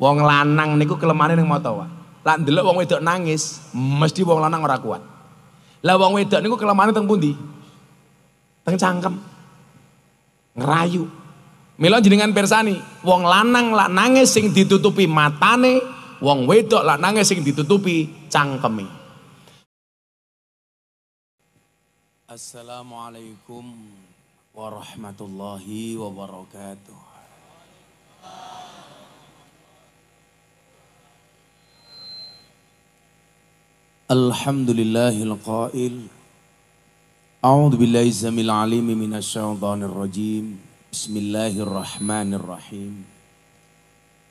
Wong lanang niku kelemane ning mata, Pak. Lah ndelok wong wedok nangis, mesti wong lanang ora kuat. Lah wong wedok niku kelemane teng pundi? Teng cangkem. Ngerayu. Mila jenengan persani, wong lanang lak nangis sing ditutupi matane, wong wedok lak nangis sing ditutupi cangkeme. Assalamualaikum warahmatullahi wabarakatuh. Alhamdulillahil qail. A'udzu billahi samil alim minasy syaithanir rajim. Bismillahirrahmanirrahim.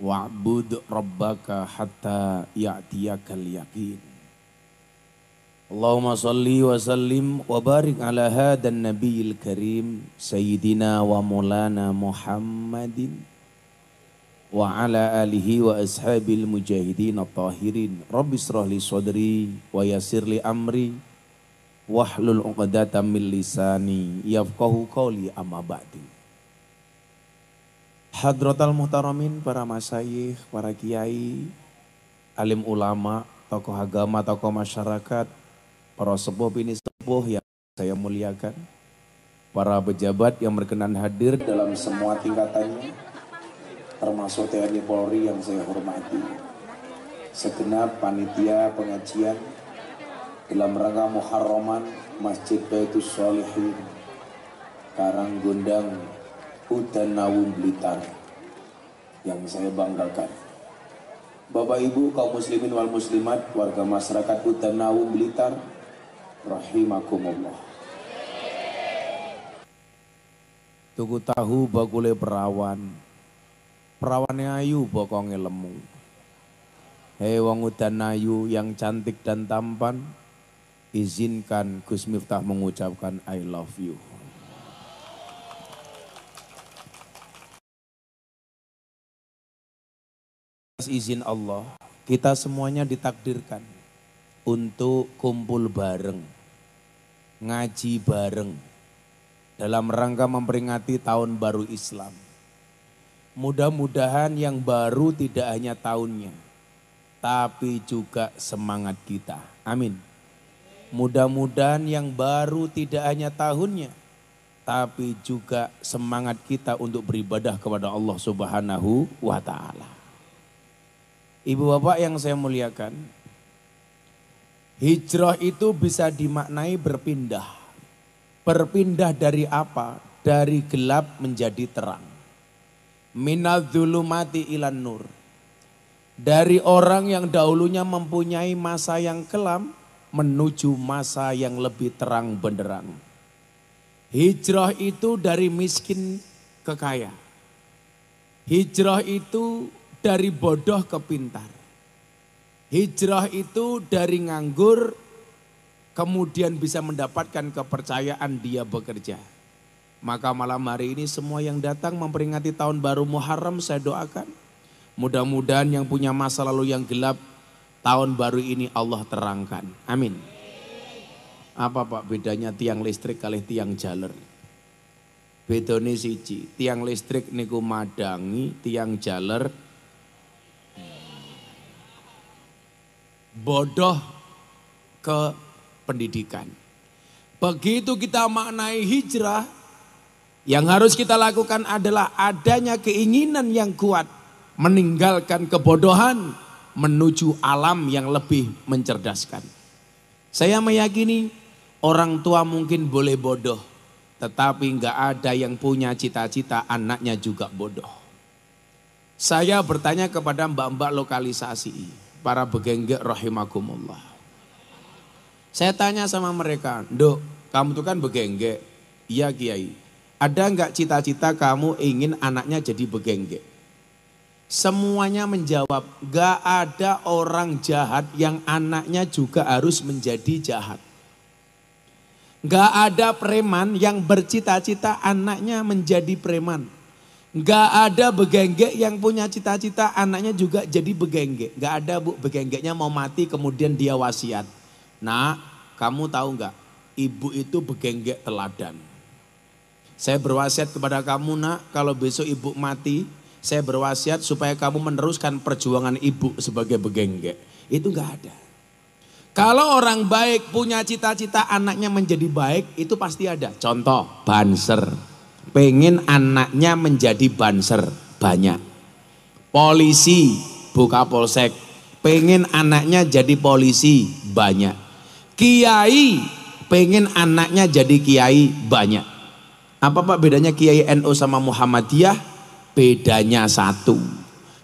Wa'bud rabbaka hatta ya'tiyakal yaqin. Allahumma salli wa sallim wa barik ala hadan nabiyil karim sayyidina wa maulana Muhammadin wa ala alihi wa ashabil mujahidin at-tahirin. Rabbi israh li sadri wa yassir li amri wahlul 'uqdatam min lisani yafqahu qawli amma ba'du. Hadratal muhtaramin, para masyayikh, para kiai, alim ulama, tokoh agama, tokoh masyarakat, para sepuh ini sepuh yang saya muliakan, para pejabat yang berkenan hadir dalam semua tingkatannya, termasuk TNI Polri yang saya hormati, segenap panitia pengajian dalam rangka Muharraman Masjid Baitus Sholihin Karanggondang Udan Nawung Blitar yang saya banggakan. Bapak Ibu kaum muslimin wal muslimat, warga masyarakat Udan Nawung Blitar, rahimakumullah. Tuku tahu bakule perawan, perawane ayu bokonge lemu. Hei wong Udan Ayu yang cantik dan tampan, izinkan Gus Miftah mengucapkan I love you. Atas izin Allah, kita semuanya ditakdirkan untuk kumpul bareng, ngaji bareng dalam rangka memperingati tahun baru Islam. Mudah-mudahan yang baru tidak hanya tahunnya, tapi juga semangat kita. Amin. Mudah-mudahan yang baru tidak hanya tahunnya, tapi juga semangat kita untuk beribadah kepada Allah Subhanahu wa Ta'ala. Ibu bapak yang saya muliakan, hijrah itu bisa dimaknai berpindah. Berpindah dari apa? Dari gelap menjadi terang. Minadz-dzulumati ilan nur. Dari orang yang dahulunya mempunyai masa yang kelam menuju masa yang lebih terang benderang. Hijrah itu dari miskin ke kaya. Hijrah itu dari bodoh ke pintar. Hijrah itu dari nganggur kemudian bisa mendapatkan kepercayaan dia bekerja. Maka malam hari ini semua yang datang memperingati tahun baru Muharram, saya doakan mudah-mudahan yang punya masa lalu yang gelap, tahun baru ini Allah terangkan. Amin. Apa Pak bedanya tiang listrik kali tiang jaler? Bedone siji, tiang listrik niku madangi, tiang jaler bodoh ke pendidikan. Begitu kita maknai hijrah, yang harus kita lakukan adalah adanya keinginan yang kuat meninggalkan kebodohan menuju alam yang lebih mencerdaskan. Saya meyakini orang tua mungkin boleh bodoh, tetapi enggak ada yang punya cita-cita anaknya juga bodoh. Saya bertanya kepada mbak-mbak lokalisasi, para begenggek rahimakumullah. Saya tanya sama mereka, "Nduk, kamu tuh kan begenggek." "Iya Kiai." "Ada enggak cita-cita kamu ingin anaknya jadi begenggek?" Semuanya menjawab, "Enggak ada orang jahat yang anaknya juga harus menjadi jahat. Enggak ada preman yang bercita-cita anaknya menjadi preman. Enggak ada begenggek yang punya cita-cita anaknya juga jadi begenggek. Enggak ada Bu, begenggeknya mau mati kemudian dia wasiat. Nah, kamu tahu enggak, ibu itu begenggek teladan. Saya berwasiat kepada kamu nak, kalau besok ibu mati, Saya berwasiat supaya kamu meneruskan perjuangan ibu sebagai begenggek. Itu nggak ada. Kalau orang baik punya cita-cita anaknya menjadi baik, itu pasti ada. Contoh, banser. Pengen anaknya menjadi banser, banyak. Polisi, buka polsek. Pengen anaknya jadi polisi, banyak. Kiai, pengen anaknya jadi kiai, banyak. Apa Pak bedanya Kiai NU sama Muhammadiyah? Bedanya satu.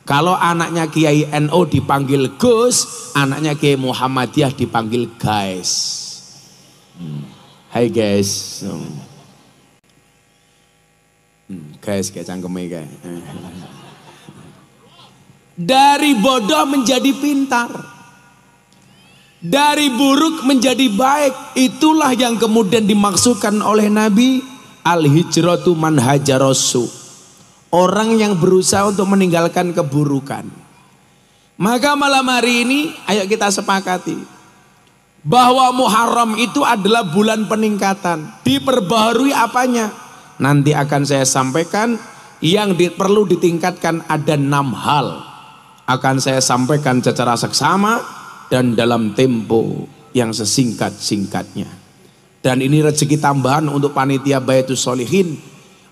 Kalau anaknya Kiai NU dipanggil Gus, anaknya Kiai Muhammadiyah dipanggil guys. Hai guys. Guys kayak cangkeme kayak. Dari bodoh menjadi pintar. Dari buruk menjadi baik. Itulah yang kemudian dimaksudkan oleh Nabi, al-hijratu man hajarosu. Orang yang berusaha untuk meninggalkan keburukan. Maka malam hari ini ayo kita sepakati bahwa Muharram itu adalah bulan peningkatan. Diperbaharui apanya? Nanti akan saya sampaikan. Yang perlu ditingkatkan ada 6 hal. Akan saya sampaikan secara seksama dan dalam tempo yang sesingkat-singkatnya. Dan ini rezeki tambahan untuk panitia Baitus Sholihin.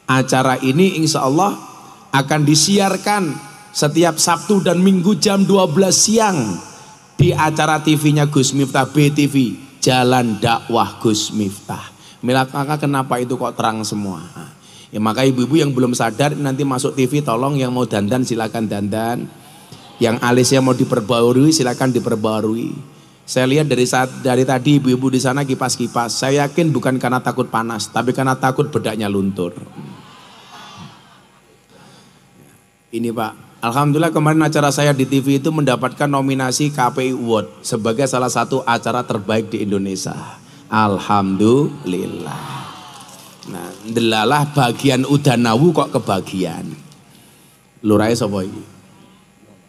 Acara ini insya Allah akan disiarkan setiap Sabtu dan Minggu jam 12 siang di acara TV-nya Gus Miftah, BTV, Jalan Dakwah Gus Miftah. Maka kenapa itu kok terang semua? Ya, maka ibu-ibu yang belum sadar nanti masuk TV, tolong yang mau dandan silakan dandan. Yang alisnya mau diperbarui silakan diperbarui. Saya lihat dari tadi ibu-ibu di sana kipas-kipas. Saya yakin bukan karena takut panas, tapi karena takut bedaknya luntur. Ini Pak, alhamdulillah kemarin acara saya di TV itu mendapatkan nominasi KPI Award sebagai salah satu acara terbaik di Indonesia. Alhamdulillah. Nah, delalah bagian udanawu kok kebagian. Lurahe sapa iki?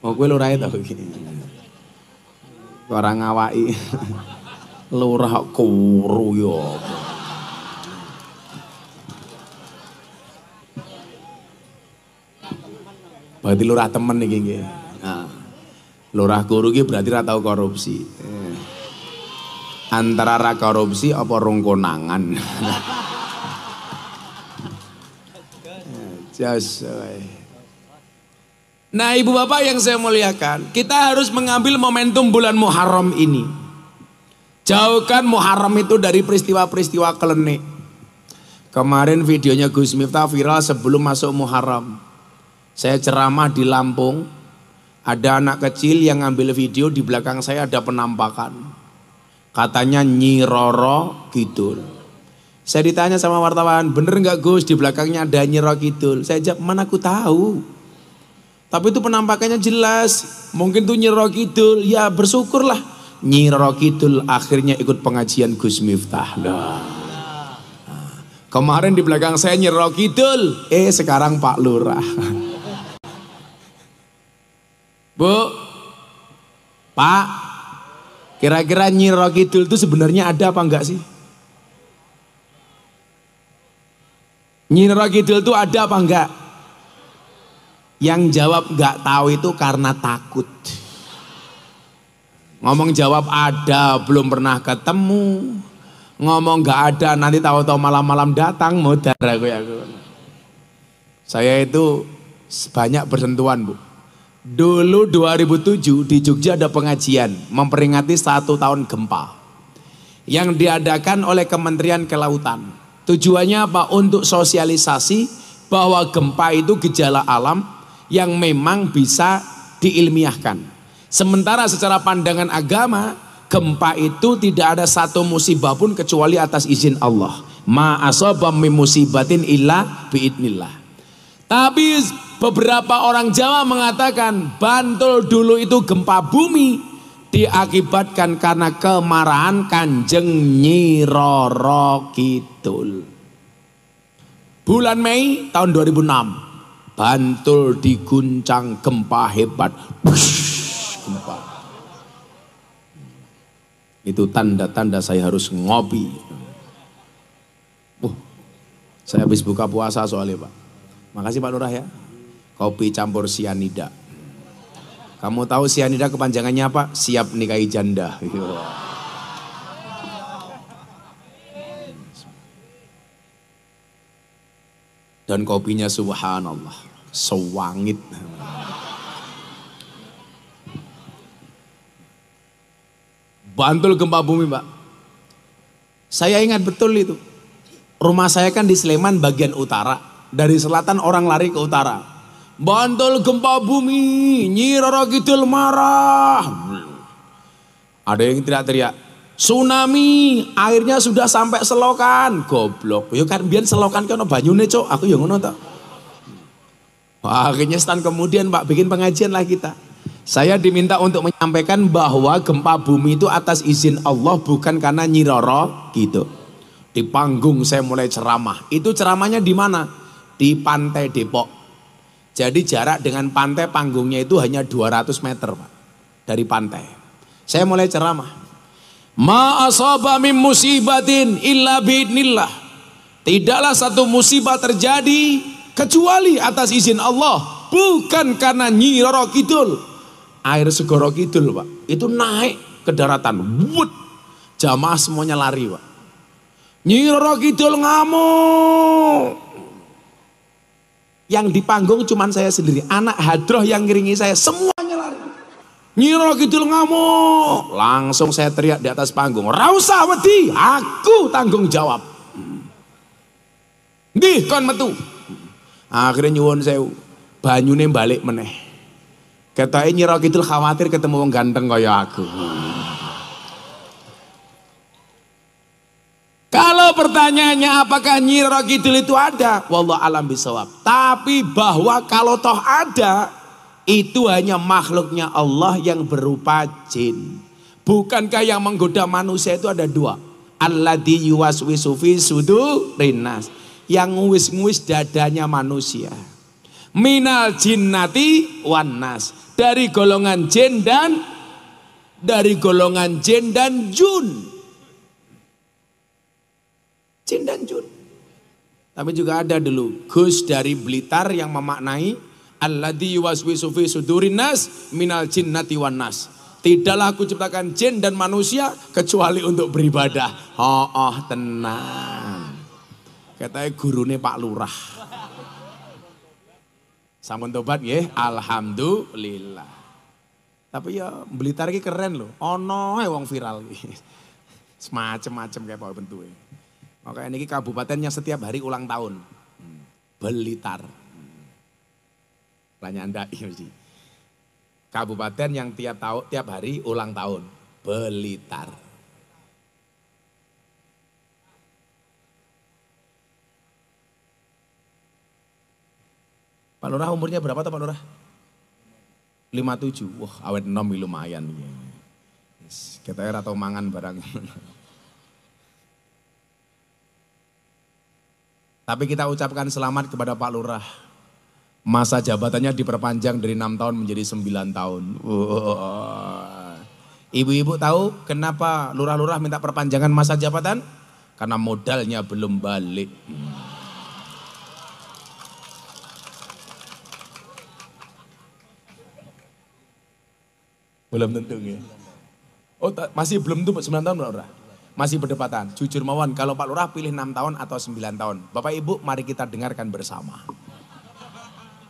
Oh, kowe lurahe ta iki. Ora ngawaki. Lurah kuru yo. Berarti lurah temen iki nggih. Nah, lurah guru iki berarti ra tau korupsi. Antara ra korupsi apa rong konangan. Nah, ibu bapak yang saya muliakan, kita harus mengambil momentum bulan Muharram ini. Jauhkan Muharram itu dari peristiwa-peristiwa klenik. Kemarin videonya Gus Miftah viral sebelum masuk Muharram. Saya ceramah di Lampung, ada anak kecil yang ngambil video, di belakang saya ada penampakan. Katanya Nyi Roro Kidul. Saya ditanya sama wartawan, bener nggak Gus di belakangnya ada Nyi Roro Kidul? Saya jawab, mana aku tahu. Tapi itu penampakannya jelas, mungkin tuh Nyi Roro Kidul, ya bersyukurlah. Nyi Roro Kidul akhirnya ikut pengajian Gus Miftah. Nah. Kemarin di belakang saya Nyi Roro Kidul, sekarang Pak Lurah. Bu, Pak, kira-kira Nyi Roro Kidul itu sebenarnya ada apa enggak sih? Nyi Roro Kidul itu ada apa enggak? Yang jawab enggak tahu itu karena takut. Ngomong jawab ada, belum pernah ketemu. Ngomong enggak ada, nanti tahu-tahu malam-malam datang modar aku. Saya itu banyak bersentuhan, Bu. Dulu 2007 di Jogja ada pengajian memperingati 1 tahun gempa yang diadakan oleh Kementerian Kelautan. Tujuannya apa? Untuk sosialisasi bahwa gempa itu gejala alam yang memang bisa diilmiahkan. Sementara secara pandangan agama, gempa itu tidak ada satu musibah pun kecuali atas izin Allah. Ma asaba min musibatin illa biidnillah. Tapi beberapa orang Jawa mengatakan Bantul dulu itu gempa bumi diakibatkan karena kemarahan Kanjeng Nyi Roro Kidul. Bulan Mei tahun 2006 Bantul diguncang gempa hebat. Gempa. Itu tanda-tanda saya harus ngopi. Saya habis buka puasa soalnya Pak. Makasih Pak Lurah ya. kopi campur sianida. Kamu tahu sianida kepanjangannya apa? Siap nikahi janda. Dan kopinya subhanallah, sewangit. Bantul gempa bumi, Pak. Saya ingat betul itu. Rumah saya kan di Sleman bagian utara. Dari selatan orang lari ke utara. Bantul gempa bumi, Nyi Roro Kidul marah. Ada yang teriak-teriak, tsunami, airnya sudah sampai selokan. Goblok, ya kan biar selokan kan banyune cok, aku yang ngono tak. Wah, akhirnya setahun kemudian Pak bikin pengajian lah kita. Saya diminta untuk menyampaikan bahwa gempa bumi itu atas izin Allah, bukan karena Nyi Roro gitu. Di panggung saya mulai ceramah. Itu ceramahnya di mana? Di Pantai Depok. Jadi jarak dengan pantai panggungnya itu hanya 200 meter Pak. Dari pantai. Saya mulai ceramah. Ma asaba min musibatin illa biidnillah. Tidaklah satu musibah terjadi kecuali atas izin Allah. Bukan karena Nyi Roro Kidul. Air Segoro Kidul Pak. Itu naik ke daratan. Wut. Jamaah semuanya lari Pak. Nyi Roro Kidul ngamuk. Yang di panggung cuman saya sendiri. Anak hadroh yang ngiringi saya semuanya lari. Nyi Roro Kidul ngamuk. Langsung saya teriak di atas panggung. Ra usah wedi, aku tanggung jawab. Nggih kon metu. Akhirnya nyuwun sewu. Banyune balik meneh. Ketoke Nyi Roro Kidul khawatir ketemu wong ganteng kaya aku. Kalau pertanyaannya apakah Nyi Roro Kidul itu ada? Wallahu alam bisawab. Tapi bahwa kalau toh ada, itu hanya makhluknya Allah yang berupa jin. Bukankah yang menggoda manusia itu ada dua? Alladzi yuwaswisu fi sudurin nas. Yang nguis-nguis dadanya manusia. Minal jinnati wan nas. Dari golongan jin dan jun. Jin dan jun. Tapi juga ada dulu Gus dari Blitar yang memaknai alladzi yuwaswisu fi sudurin nas minal jinnati wan nas. Tidaklah aku ciptakan jin dan manusia kecuali untuk beribadah. Tenang. Katanya gurune Pak Lurah. Sampun tobat nggih, alhamdulillah. Tapi ya Blitar iki keren loh. Ono ae wong viral iki. Semacam-macam kayak apa bentuknya. Makanya ini kabupaten yang setiap hari ulang tahun. Blitar. Tanya Anda mesti. Kabupaten yang tiap hari ulang tahun. Blitar. Pak Lurah umurnya berapa tuh Pak Lurah? 57. Wah, awet enom lumayan. Kita ora tau mangan barang. Tapi kita ucapkan selamat kepada Pak Lurah. Masa jabatannya diperpanjang dari 6 tahun menjadi 9 tahun. Ibu-ibu tahu kenapa lurah-lurah minta perpanjangan masa jabatan? Karena modalnya belum balik. Belum tentu ya. Oh masih belum tuh 9 tahun Pak Lurah? Masih berdepatan. Jujur mawon kalau Pak Lurah pilih 6 tahun atau 9 tahun. Bapak Ibu mari kita dengarkan bersama.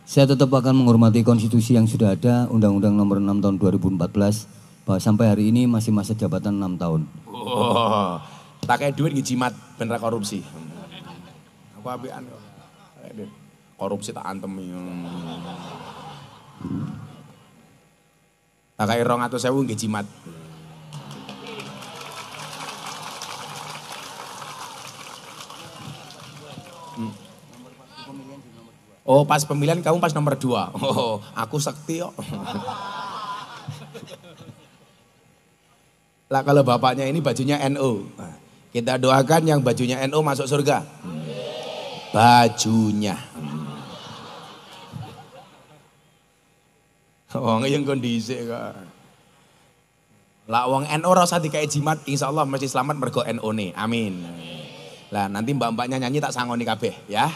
Saya tetap akan menghormati konstitusi yang sudah ada, Undang-Undang Nomor 6 Tahun 2014, bahwa sampai hari ini masih masa jabatan 6 tahun. Oh, tak kayak duit ngejimat bener korupsi. Apa apian? Korupsi tak antem. Tak kayak 200.000 ngejimat. Oh pas pemilihan kamu pas nomor 2. Oh aku sakti kok. Lah kalau bapaknya ini bajunya NU. Kita doakan yang bajunya NU masuk surga. Bajunya. Wong yang kondisi kok. Lah wong NU rasa dikai jimat insyaallah mesti selamat mergo NU nih. Amin. Lah nanti mbak-mbaknya nyanyi tak sangoni kabeh ya.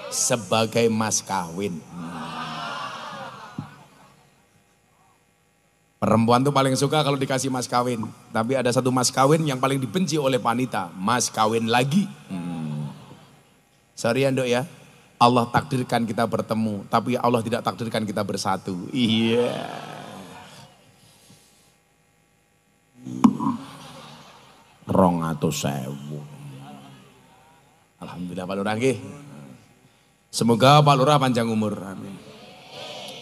Sebagai mas kawin. Perempuan tuh paling suka kalau dikasih mas kawin. Tapi ada satu mas kawin yang paling dibenci oleh wanita. Mas kawin lagi. Sorry ya Nduk ya. Allah takdirkan kita bertemu. Tapi Allah tidak takdirkan kita bersatu. Iya. Rong atau sewu. Alhamdulillah Pak Lurah nggih. Semoga Pak Lurah panjang umur. Amin.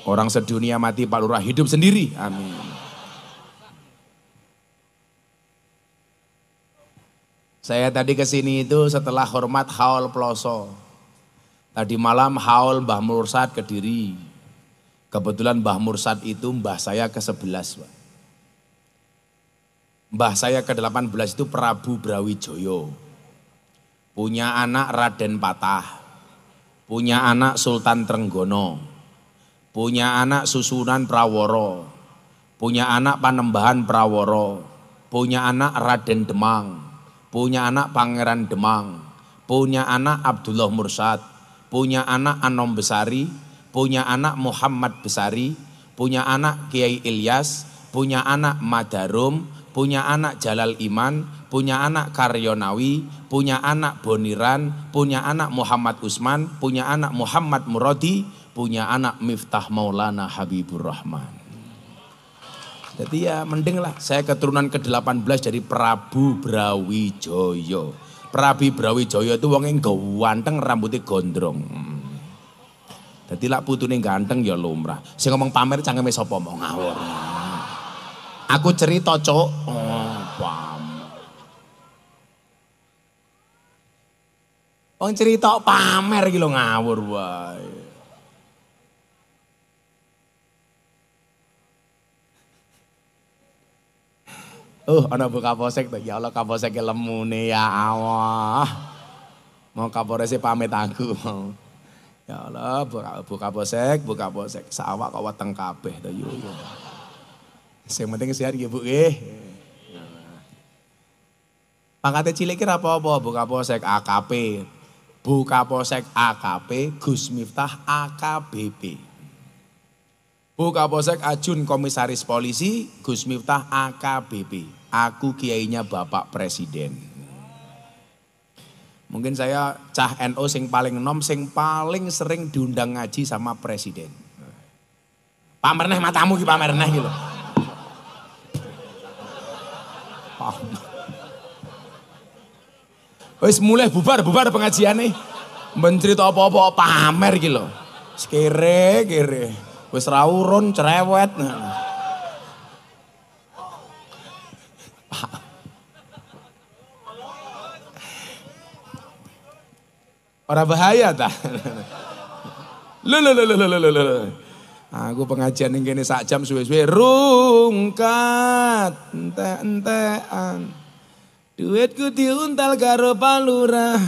Orang sedunia mati Pak Lurah hidup sendiri. Amin. Saya tadi kesini itu setelah hormat haul Ploso. Tadi malam haul Mbah Mursad Kediri. Kebetulan Mbah Mursad itu mbah saya ke-11. Mbah saya ke-18 itu Prabu Brawijoyo. Punya anak Raden Patah. Punya anak Sultan Trenggono. Punya anak Susunan Praworo, punya anak Panembahan Praworo, punya anak Raden Demang, punya anak Pangeran Demang, punya anak Abdullah Mursad, punya anak Anom Besari, punya anak Muhammad Besari, punya anak Kiai Ilyas, punya anak Madarum, punya anak Jalal Iman, punya anak Karyonawi, punya anak Boniran, punya anak Muhammad Usman, punya anak Muhammad Murodi, punya anak Miftah Maulana Habibur Rahman. Jadi ya mending lah saya keturunan ke-18 dari Prabu Brawijoyo. Prabu Brawijoyo itu wong yang ganteng rambutnya gondrong. Jadi lah putune ganteng ya lumrah. Sing ngomong pamer cangkeme sapa mau ngawur. Aku cerita cok. Wong cerita pamer iki lho ngawur wae. Ana Bu Kapolsek tuh. Ya Allah Kapolsek lemu nih ya Allah. Mau Kapolres pamit aku mau. Ya Allah Bu Kapolsek, sawak kok weteng kabeh to yo. Sing penting sehat nggih Bu nggih. Pangkate cilik ki apa-apa Bu Kapolsek AKP. Bu Kapolsek AKP Gus Miftah AKBP. Bu Kapolsek Ajun Komisaris Polisi, Gus Miftah AKBP. Aku kiainya Bapak Presiden. Mungkin saya cah NU sing paling enom, sing paling sering diundang ngaji sama Presiden. Pamer neh matamu ki pamer neh gitu. Wis mulai bubar pengajian nih. Mencerita apa-apa pamer gitu loh. Kere. Wis ra urun cerewet. Ora bahaya ta? Lho. Aku pengajian ning kene sak jam suwe-suwe rungkat entek-entekan. Duitku diuntal karo Pak Lurah.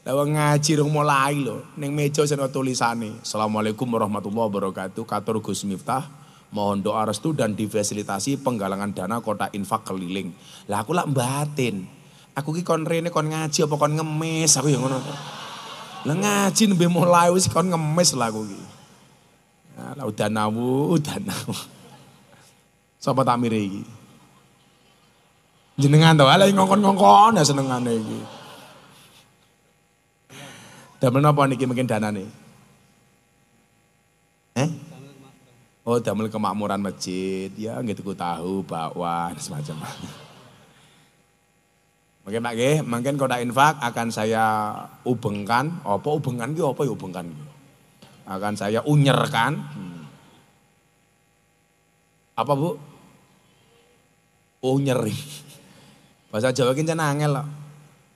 Lawang ngaji rung mulai lho, ning meja sing tulisane. Assalamualaikum warahmatullahi wabarakatuh. Katur Gus Miftah, mohon doa restu dan difasilitasi penggalangan dana kota infak keliling. Lah aku lak batin. Aku ki kon rene kon ngaji apa kon ngemis aku ya ngono. Lah ngaji nembe mulai wis kon ngemis lah aku ki. Lah udah nawu. Sapa takmire iki? Jenengan to, ala ngongkon-ngongkon ya senengane iki. Damel napa niki mungkin danane? Oh, damel kemakmuran masjid. Ya nggih tuku tahu, bakwan semacam. Mungkin Pak nggih, mungkin kota infak akan saya ubengkan. Apa ubengan ki apa ya ubengkan ki? Akan saya unyerkan. Apa Bu? Unyeri. Bahasa Jawa ki jan angel kok.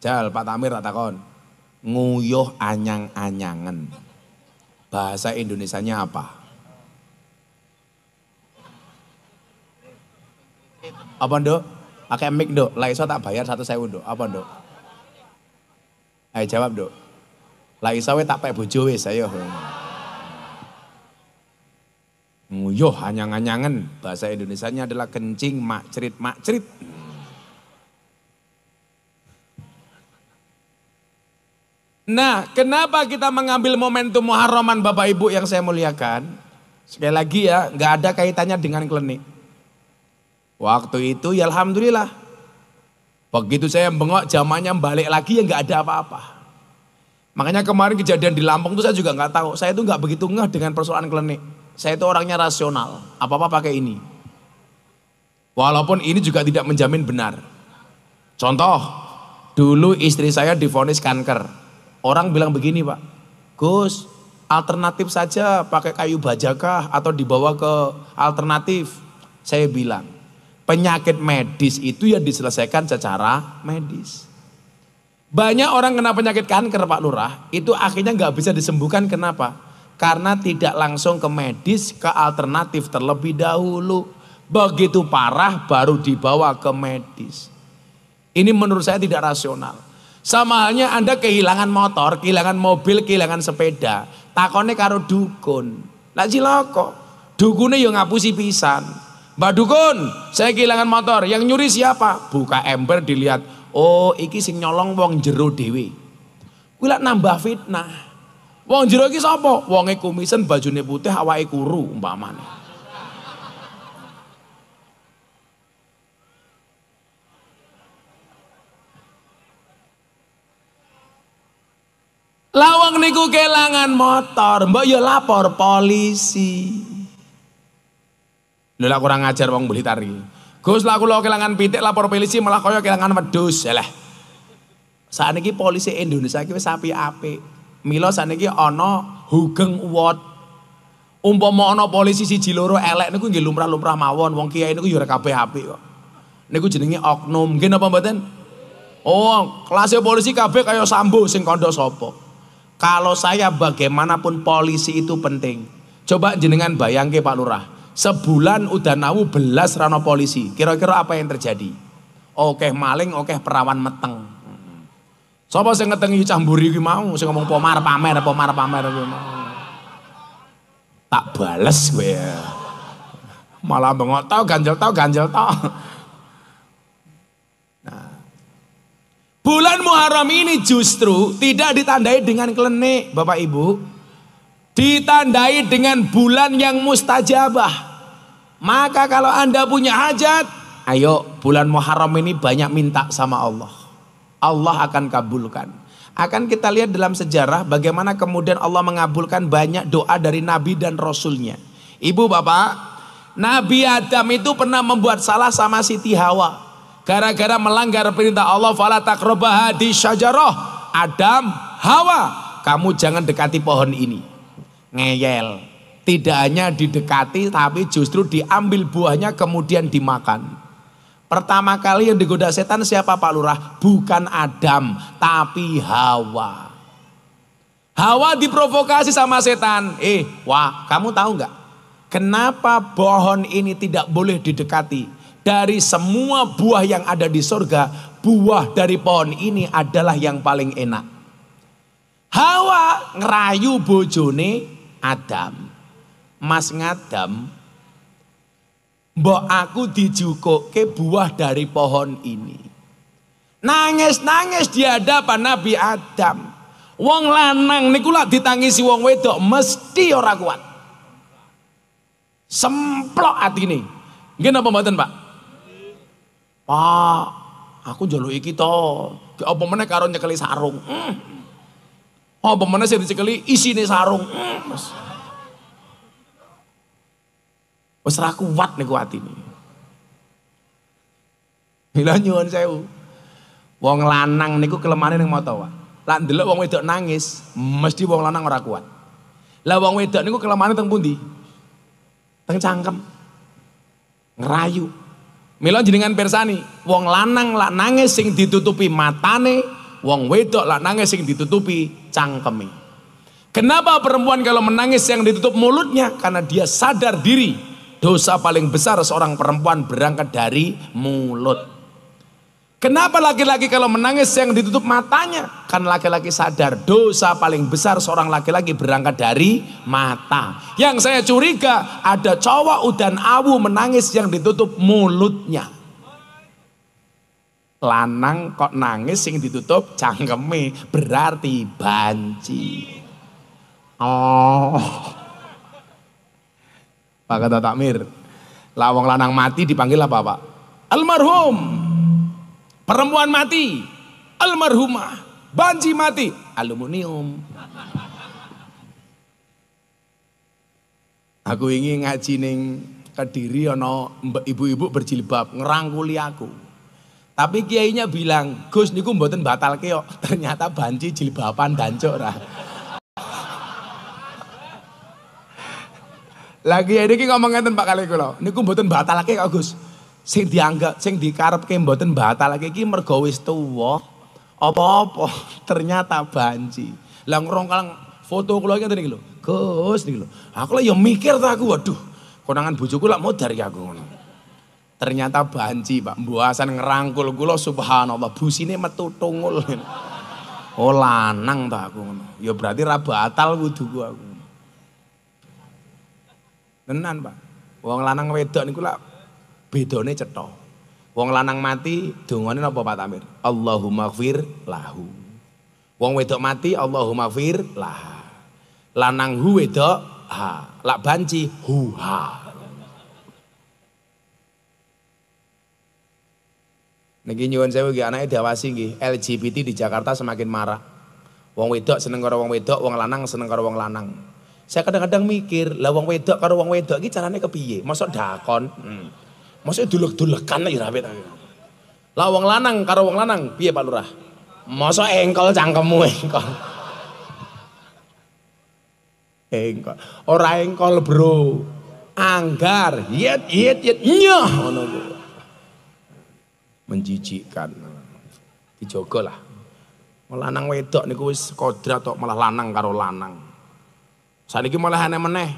Jal Pak Tamir tak takon. Nguyuh anyang-anyangan. Bahasa Indonesianya apa? Apa Nduk? Pakai mic Nduk. Lah iso tak bayar 1.000 Nduk. Apa Nduk? Ayo jawab Nduk. Lah iso tak pek bojo wis ayo. Nguyuh anyang-anyangan. Bahasa Indonesianya adalah kencing makcrit. Nah, kenapa kita mengambil momentum Muharraman Bapak Ibu yang saya muliakan? Sekali lagi ya, nggak ada kaitannya dengan klinik. Waktu itu ya alhamdulillah. Begitu saya bengok zamannya balik lagi ya nggak ada apa-apa. Makanya kemarin kejadian di Lampung itu saya juga nggak tahu. Saya itu nggak begitu ngeh dengan persoalan klinik. Saya itu orangnya rasional. Apa-apa pakai ini. Walaupun ini juga tidak menjamin benar. Contoh, dulu istri saya divonis kanker. Orang bilang begini Pak, Gus, alternatif saja pakai kayu bajakah atau dibawa ke alternatif. Saya bilang, penyakit medis itu ya diselesaikan secara medis. Banyak orang kena penyakit kanker Pak Lurah, itu akhirnya nggak bisa disembuhkan. Kenapa? Karena tidak langsung ke medis, ke alternatif terlebih dahulu. Begitu parah baru dibawa ke medis. Ini menurut saya tidak rasional. Sama halnya Anda kehilangan motor, kehilangan mobil, kehilangan sepeda. Takone karo dukun. Lah cilaka. Dukune yo ngapusi pisan. Mbak dukun, saya kehilangan motor. Yang nyuri siapa? Buka ember dilihat. Oh, iki sing nyolong wong jero dhewe. Kuwi lak nambah fitnah. Wong jero iki sapa? Wonge kumisen, bajune putih, awake kuru umpamane. Lawang niku kelangan motor, mbok ya lapor polisi. Lha lak kurang ngajar wong Blitar iki. Gus lak kula kelangan pitik lapor polisi malah kaya kelangan wedhus. Yalah. Sakniki polisi Indonesia iki wis apik-apik. Mila sakniki ana Hugeng Award. Umpama ana polisi siji loro elek niku nggih lumrah-lumrah mawon. Wong kiai niku ya ora kabeh apik kok. Niku jenenge oknum. Nggih napa mboten? Oh, kelasnya polisi kabeh kaya Sambo sing kandha sapa? Kalau saya bagaimanapun polisi itu penting. Coba jenengan bayangke Pak Lurah. Sebulan udah nawu belas rano polisi. Kira-kira apa yang terjadi? Oke maling, oke perawan meteng. Sapa sing ngetengi camburi iki mau, sing ngomong pomar pamer iki mau. Tak bales gue ya. Malah bengok tau ganjel tau. Bulan Muharram ini justru tidak ditandai dengan klinik, Bapak Ibu. Ditandai dengan bulan yang mustajabah. Maka kalau Anda punya hajat, ayo bulan Muharram ini banyak minta sama Allah. Allah akan kabulkan. Akan kita lihat dalam sejarah bagaimana kemudian Allah mengabulkan banyak doa dari Nabi dan Rasulnya. Ibu Bapak, Nabi Adam itu pernah membuat salah sama Siti Hawa. Gara-gara melanggar perintah Allah, fala taqrabu hadhihi syajarah. Adam, Hawa, kamu jangan dekati pohon ini. Ngeyel. Tidak hanya didekati tapi justru diambil buahnya kemudian dimakan. Pertama kali yang digoda setan siapa Pak Lurah? Bukan Adam tapi Hawa. Hawa diprovokasi sama setan. Wah, kamu tahu nggak? Kenapa pohon ini tidak boleh didekati? Dari semua buah yang ada di surga, buah dari pohon ini adalah yang paling enak. Hawa ngerayu bojone Adam. Mas ngadam, mbok aku dijukuke buah dari pohon ini. Nangis-nangis di hadapan Nabi Adam. Wong lanang niku lak ditangisi wong wedok mesti ora kuat. Semplok atine. Nggih napa mboten, Pak? Pak, aku njaluk iki to. Apa meneh karo nyekeli sarung. Apa meneh sing dicekeli isine sarung. Wis ra kuat niku atine. Lha nyuwun sewu. Wong lanang niku kelemane ning mata, Pak. Lah ndelok wong wedok nangis, mesti wong lanang ora kuat. Lah wong wedok niku kelemane teng pundi? Teng cangkem. Ngerayu. Mila jenengan persani, wong lanang lak nangis sing ditutupi matane, wong wedok lak nangis sing ditutupi cangkeme. Kenapa perempuan kalau menangis yang ditutup mulutnya? Karena dia sadar diri. Dosa paling besar seorang perempuan berangkat dari mulut. Kenapa laki-laki kalau menangis yang ditutup matanya? Karena laki-laki sadar dosa paling besar seorang laki-laki berangkat dari mata. Yang saya curiga ada cowok udan awu menangis yang ditutup mulutnya. Lanang kok nangis sing ditutup cangkeme berarti banci. Oh. Pak kata takmir, lawang lanang mati dipanggil apa Pak? Almarhum. Perempuan mati, almarhumah. Banci mati, aluminium. Aku ingin ngaji ning Kediri ana ibu-ibu berjilbab ngerangkuli aku. Tapi kiainya bilang, Gus niku mboten batalke kok. Ternyata banci jilbaban dancuk ra. Lagi ini ngomong ngeten Pak kali kula. Niku mboten batalke kok Gus. Sing dianggap sing dikarepke mboten batalke iki mergo wis tuwa. Apa-apa ternyata banci. Lah ngrongkang foto kula iki ngeten iki lho. Gus niki lho. Aku lah ya mikir ta aku, waduh. Konangan bojoku lak modar ya aku ngono. Ternyata banci Pak, mbuasan ngerangkul kula subhanallah busine metu tungul. Oh lanang ta aku ngono. Ya berarti ra batal wuduku aku. Tenan Pak. Wong lanang wedok niku lak bedane cetha. Wong lanang mati dongane napa Pak Tamir? Allahumma gfir lahu. Wong wedok mati Allahumma gfir lah. Lanang hu wedok ha, lak banci hu ha. Niki nyuwun sewu nggih anake diawasi nggih, LGBT di Jakarta semakin marak. Wong wedok seneng karo wong wedok, wong lanang seneng karo wong lanang. Saya kadang-kadang mikir, lah wong wedok karo wong wedok iki carane kepiye? Mosok dakon. Mosok dulek-dulekan ya rapi. Lah wong lanang karo wong lanang piye Pak Lurah? Mosok engkol cangkemmu engkol. Engkol. Ora engkol, Bro. Anggar, yet nyah ngono ku. Menjijikkan. Dijogo lah. Lanang wedok niku wis kodrat tok malah lanang karo lanang. Saniki malah aneh meneh.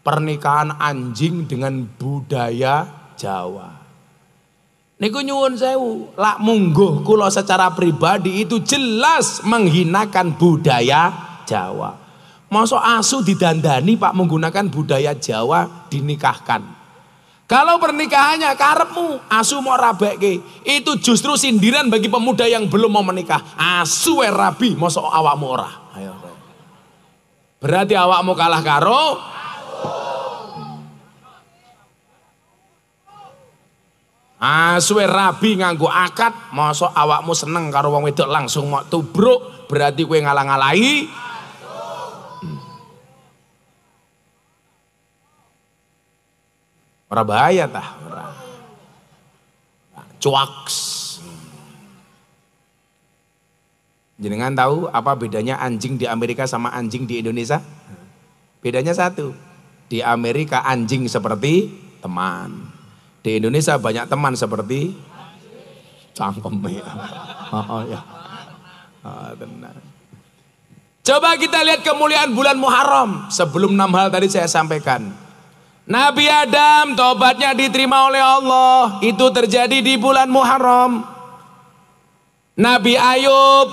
Pernikahan anjing dengan budaya Jawa. Niku nyuwun sewu, lak mungguh kula secara pribadi itu jelas menghinakan budaya Jawa. Mosok asu didandani Pak menggunakan budaya Jawa dinikahkan. Kalau pernikahannya karepmu, asu mau rabekke, itu justru sindiran bagi pemuda yang belum mau menikah. Asu rabi, mosok awakmu ora. Ayo. Berarti awakmu kalah karo asu rabi nganggo akad, mosok awakmu seneng karo wong wedok langsung mau tubruk, berarti kowe ngalang-alangi. Ora bahaya tah, ora. Cuaks. Jenengan tahu apa bedanya anjing di Amerika sama anjing di Indonesia? Bedanya satu. Di Amerika anjing seperti teman. Di Indonesia banyak teman seperti cangkem ya. Oh ya. Benar. Coba kita lihat kemuliaan bulan Muharram. Sebelum 6 hal tadi saya sampaikan. Nabi Adam tobatnya diterima oleh Allah. Itu terjadi di bulan Muharram. Nabi Ayub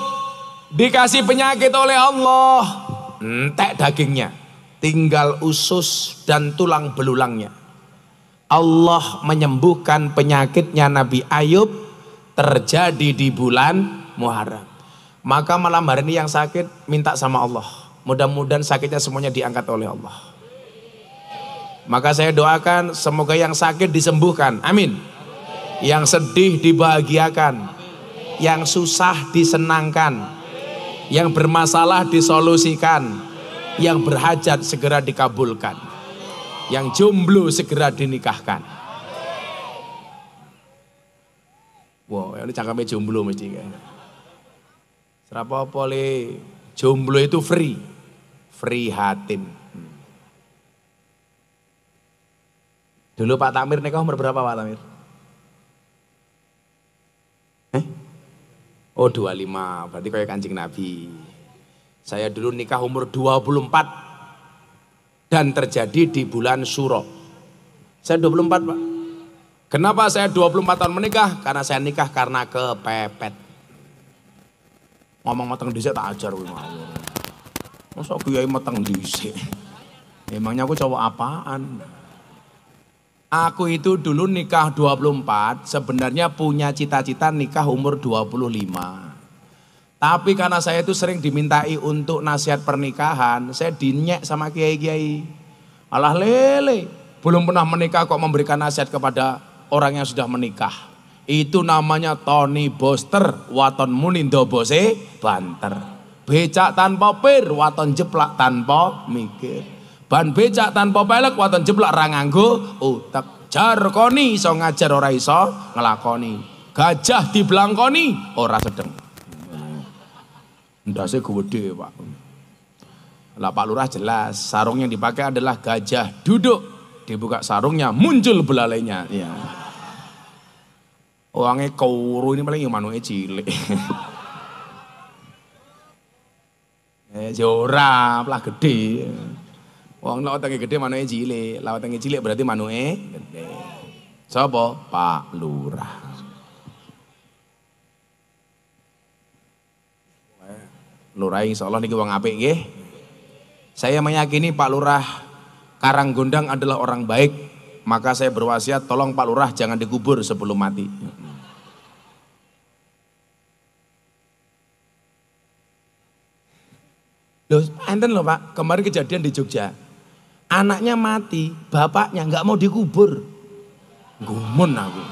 dikasih penyakit oleh Allah. Entek dagingnya, tinggal usus dan tulang belulangnya. Allah menyembuhkan penyakitnya Nabi Ayub terjadi di bulan Muharram. Maka malam hari ini yang sakit minta sama Allah. Mudah-mudahan sakitnya semuanya diangkat oleh Allah. Maka saya doakan semoga yang sakit disembuhkan. Amin. Yang sedih dibahagiakan. Yang susah disenangkan. Yang bermasalah disolusikan. Yang berhajat segera dikabulkan. Yang jomblo segera dinikahkan. Wow, ini cangkemnya jomblo mesti kan. Serapa boleh jomblo itu free. Free hatim. Dulu Pak Tamir nikah umur berapa Pak Tamir? Oh 25, berarti kayak Kanjeng Nabi. Saya dulu nikah umur 24 dan terjadi di bulan Syuro. Saya 24 Pak. Kenapa saya 24 tahun menikah? Karena saya nikah karena kepepet. Ngomong mateng dhisik tak ajar kuwi mau. Masa kiai mateng dhisik. Emangnya aku cowok apaan? Aku itu dulu nikah 24, sebenarnya punya cita-cita nikah umur 25. Tapi karena saya itu sering dimintai untuk nasihat pernikahan, saya dinyek sama kiai-kiai. Alah lele, belum pernah menikah kok memberikan nasihat kepada orang yang sudah menikah. Itu namanya Tony Boster, waton munindo bose banter. Becak tanpa pir, waton jeplak tanpa mikir. Ban becak tanpa pelek, waton jeplak ra nganggo utek. Jarkoni iso ngajar ora iso ngelakoni. Gajah diblangkoni ora sedeng. Ndase gede Pak. Lah Pak Lurah jelas, sarung yang dipakai adalah gajah duduk. Dibuka sarungnya muncul belalainya. Ya. Orangnya kauru ini paling manuke cilik. Jora lah gede. Wong lawatane gede manuke cilik, lawatane cilik berarti manuke gede. Sapa? Pak Lurah. Lurah insyaallah niki wong apik nggih. Saya meyakini Pak Lurah Karanggondang adalah orang baik, maka saya berwasiat tolong Pak Lurah jangan dikubur sebelum mati. Loh, enten loh Pak, kemarin kejadian di Jogja. Anaknya mati, bapaknya nggak mau dikubur. Gumun aku.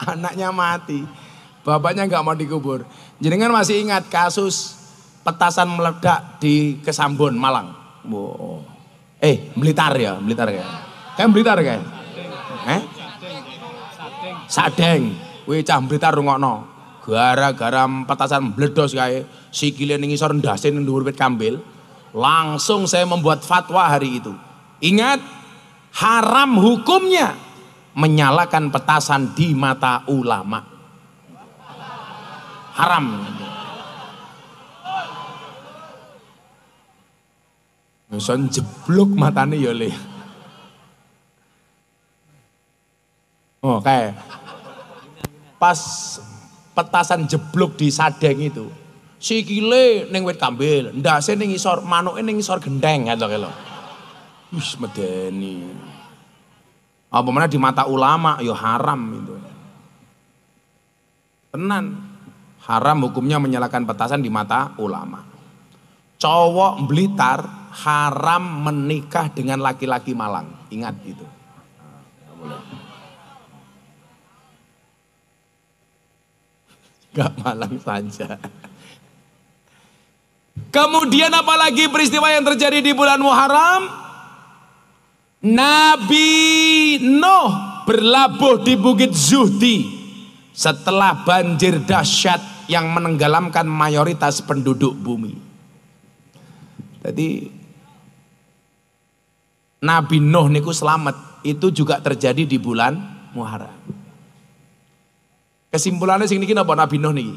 Anaknya mati, bapaknya nggak mau dikubur. Jenengan masih ingat kasus petasan meledak di Kesambon, Malang? Wow. Blitar ya, Blitar ya. Kan Blitar kan? Sadeng. Wih cah Blitar rungokno. Gara-gara petasan meledos kae sikile ning isor ndase ning dhuwur wit kambil, langsung saya membuat fatwa hari itu. Ingat, haram hukumnya menyalakan petasan di mata ulama. Haram. Son jeblok matane ya le. Oh kayak pas petasan jeblok di Sadeng itu, sikile ning wit kambil, ndase ning isor, manuke ning isor gendeng ngono lho. Wis medeni. Apa mana di mata ulama ya haram itu. Tenan. Haram hukumnya menyalakan petasan di mata ulama. Cowok Blitar haram menikah dengan laki-laki Malang. Ingat itu. Gak Malang saja. Kemudian apalagi peristiwa yang terjadi di bulan Muharram? Nabi Nuh berlabuh di Bukit Zuhdi setelah banjir dahsyat yang menenggelamkan mayoritas penduduk bumi. Jadi Nabi Nuh niku selamat, itu juga terjadi di bulan Muharram. Kesimpulannya sing niki napa Nabi Nuh niki?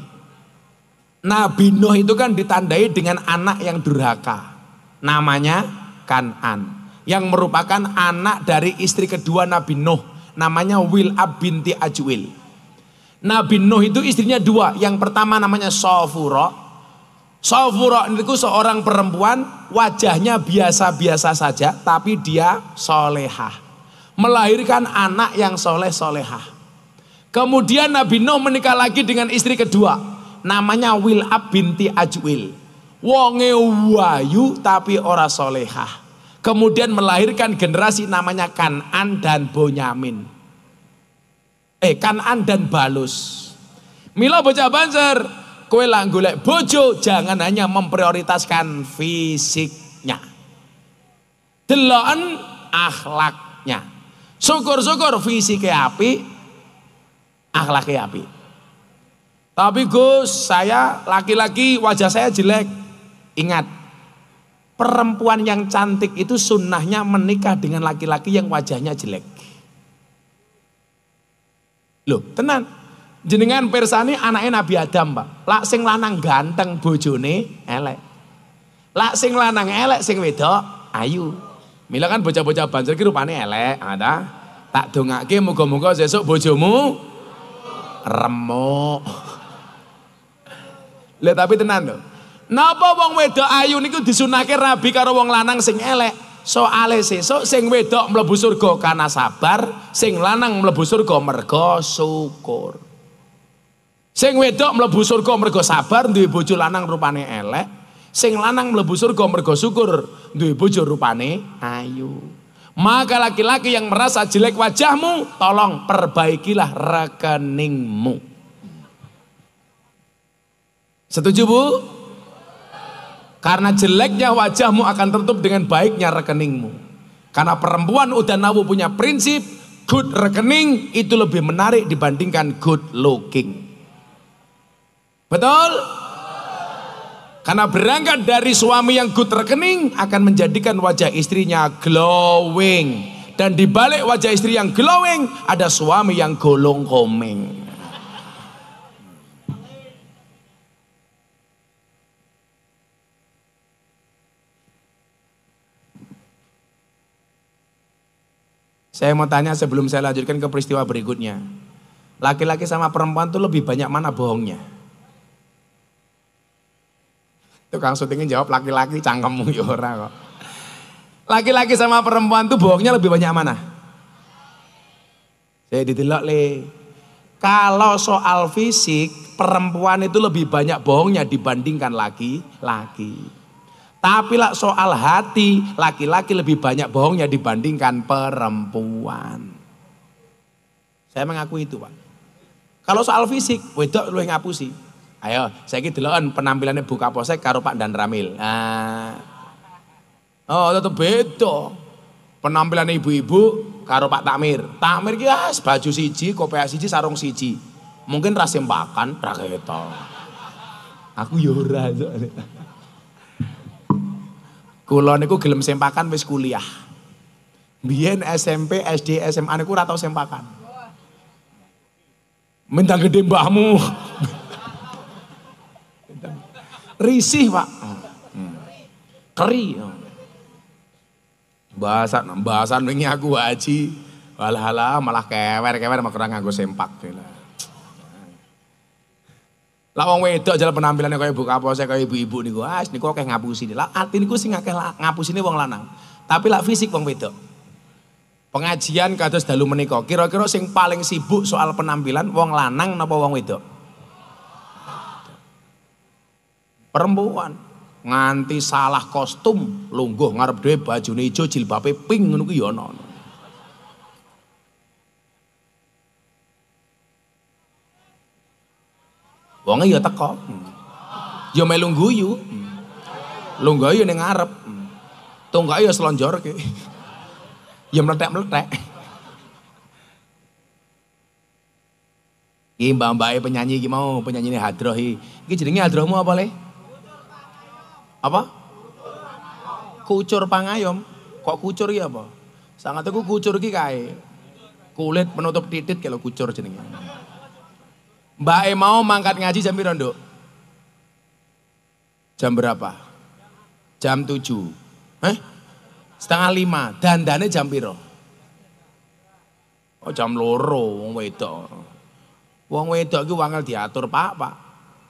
Nabi Nuh itu kan ditandai dengan anak yang durhaka. Namanya Kan'an. Yang merupakan anak dari istri kedua Nabi Nuh. Namanya Wil'ab binti Ajwil. Nabi Nuh itu istrinya dua. Yang pertama namanya Safura. Safura itu seorang perempuan, wajahnya biasa-biasa saja, tapi dia solehah. Melahirkan anak yang soleh-solehah. Kemudian Nabi Nuh menikah lagi dengan istri kedua, namanya Wil'ab binti Ajwil. Wonge wayu tapi ora solehah. Kemudian melahirkan generasi namanya Kan'an dan Bonyamin. Kan'an dan Balus. Mila bocah Banjar, kowe lak golek bojo jangan hanya memprioritaskan fisiknya. Deloken akhlaknya. Syukur-syukur fisiknya apik, akhlaknya apik. Tapi Gus, saya laki-laki wajah saya jelek. Ingat, perempuan yang cantik itu sunnahnya menikah dengan laki-laki yang wajahnya jelek. Loh, tenan. Jenengan persani anaknya Nabi Adam, Pak. Lak sing lanang ganteng bojone elek. Lak sing lanang elek sing wedok ayu. Mila kan bocah-bocah Banjar ki rupane elek, ada. Tak dongake muga-muga sesuk bojomu remuk. Lihat tapi tenan loh. Napa wong wedok ayu niku disunahke rabi karo wong lanang sing elek? Soale sesuk sing wedok mlebu surga karena sabar, sing lanang mlebu surga mergo syukur. Sing wedok mlebu surga mergo sabar, duwe bojo lanang rupane elek. Sing lanang mlebu surga mergo syukur, duwe bojo rupane ayu. Maka laki-laki yang merasa jelek wajahmu, tolong perbaikilah rekeningmu. Setuju, Bu? Karena jeleknya wajahmu akan tertutup dengan baiknya rekeningmu. Karena perempuan udah nawu punya prinsip, good rekening itu lebih menarik dibandingkan good looking. Betul? Karena berangkat dari suami yang good rekening akan menjadikan wajah istrinya glowing. Dan di balik wajah istri yang glowing ada suami yang golong komeng. Saya mau tanya sebelum saya lanjutkan ke peristiwa berikutnya. Laki-laki sama perempuan tuh lebih banyak mana bohongnya? Itu Kang Sutingin jawab laki-laki, cangkemmu ya ora kok. Laki-laki sama perempuan tuh bohongnya lebih banyak mana? Saya didelok le. Kalau soal fisik, perempuan itu lebih banyak bohongnya dibandingkan laki-laki. Tapi lah soal hati, laki-laki lebih banyak bohongnya dibandingkan perempuan. Saya mengakui itu, Pak. Kalau soal fisik, wedok luwih ngapusi. Ayo, saiki deloken penampilannya buka posek karo Pak Dan Ramil. Oh, tetep beda. Penampilannya ibu-ibu karo Pak Takmir. Takmir ki baju siji, kopiah siji, sarung siji. Mungkin ra sempakan, ra ketok. Aku yo ora. Kula niku gelem sempakan wis kuliah. Biyen SMP, SD, SMA niku ora tau sempakan. Minta gede mbahmu. Risih, Pak. Keri. Bahasan wingi aku haji. Walah malah kewer mak ora nganggo sempak. Lah wong wedok jalan penampilannya kaya buka pose kaya ibu-ibu niku, niku akeh ngapusine. Lah ati niku sing akeh ngapusine wong lanang. Tapi lah fisik wong wedok. Pengajian kados dalu menika, kira-kira sing paling sibuk soal penampilan wong lanang napa wong wedok? Perempuan. Nganti salah kostum, lungguh ngarep dhewe bajune ijo jilbabe pink ngono ku ya ana. Wong ya teko. Ya melu guyu. Lungguh ya ning ngarep. Tunggake ya slonjorke. Ya meletek-meletek. Iki mbak-mbake penyanyi iki mau, penyanyine Hadroh iki. Iki jenenge Hadrohmu apa le? Apa? Kucur Pangayom. Kok kucur iki apa? Sangateku kucur iki kae. Kulit penutup titit kalau kucur jenenge. Mbak mau mangkat ngaji jam piro, Nduk? Jam berapa? Jam 7. Setengah 5. Dandane jam piro? Oh jam 2 wong wedok. Wong wedok iki wangel diatur, Pak.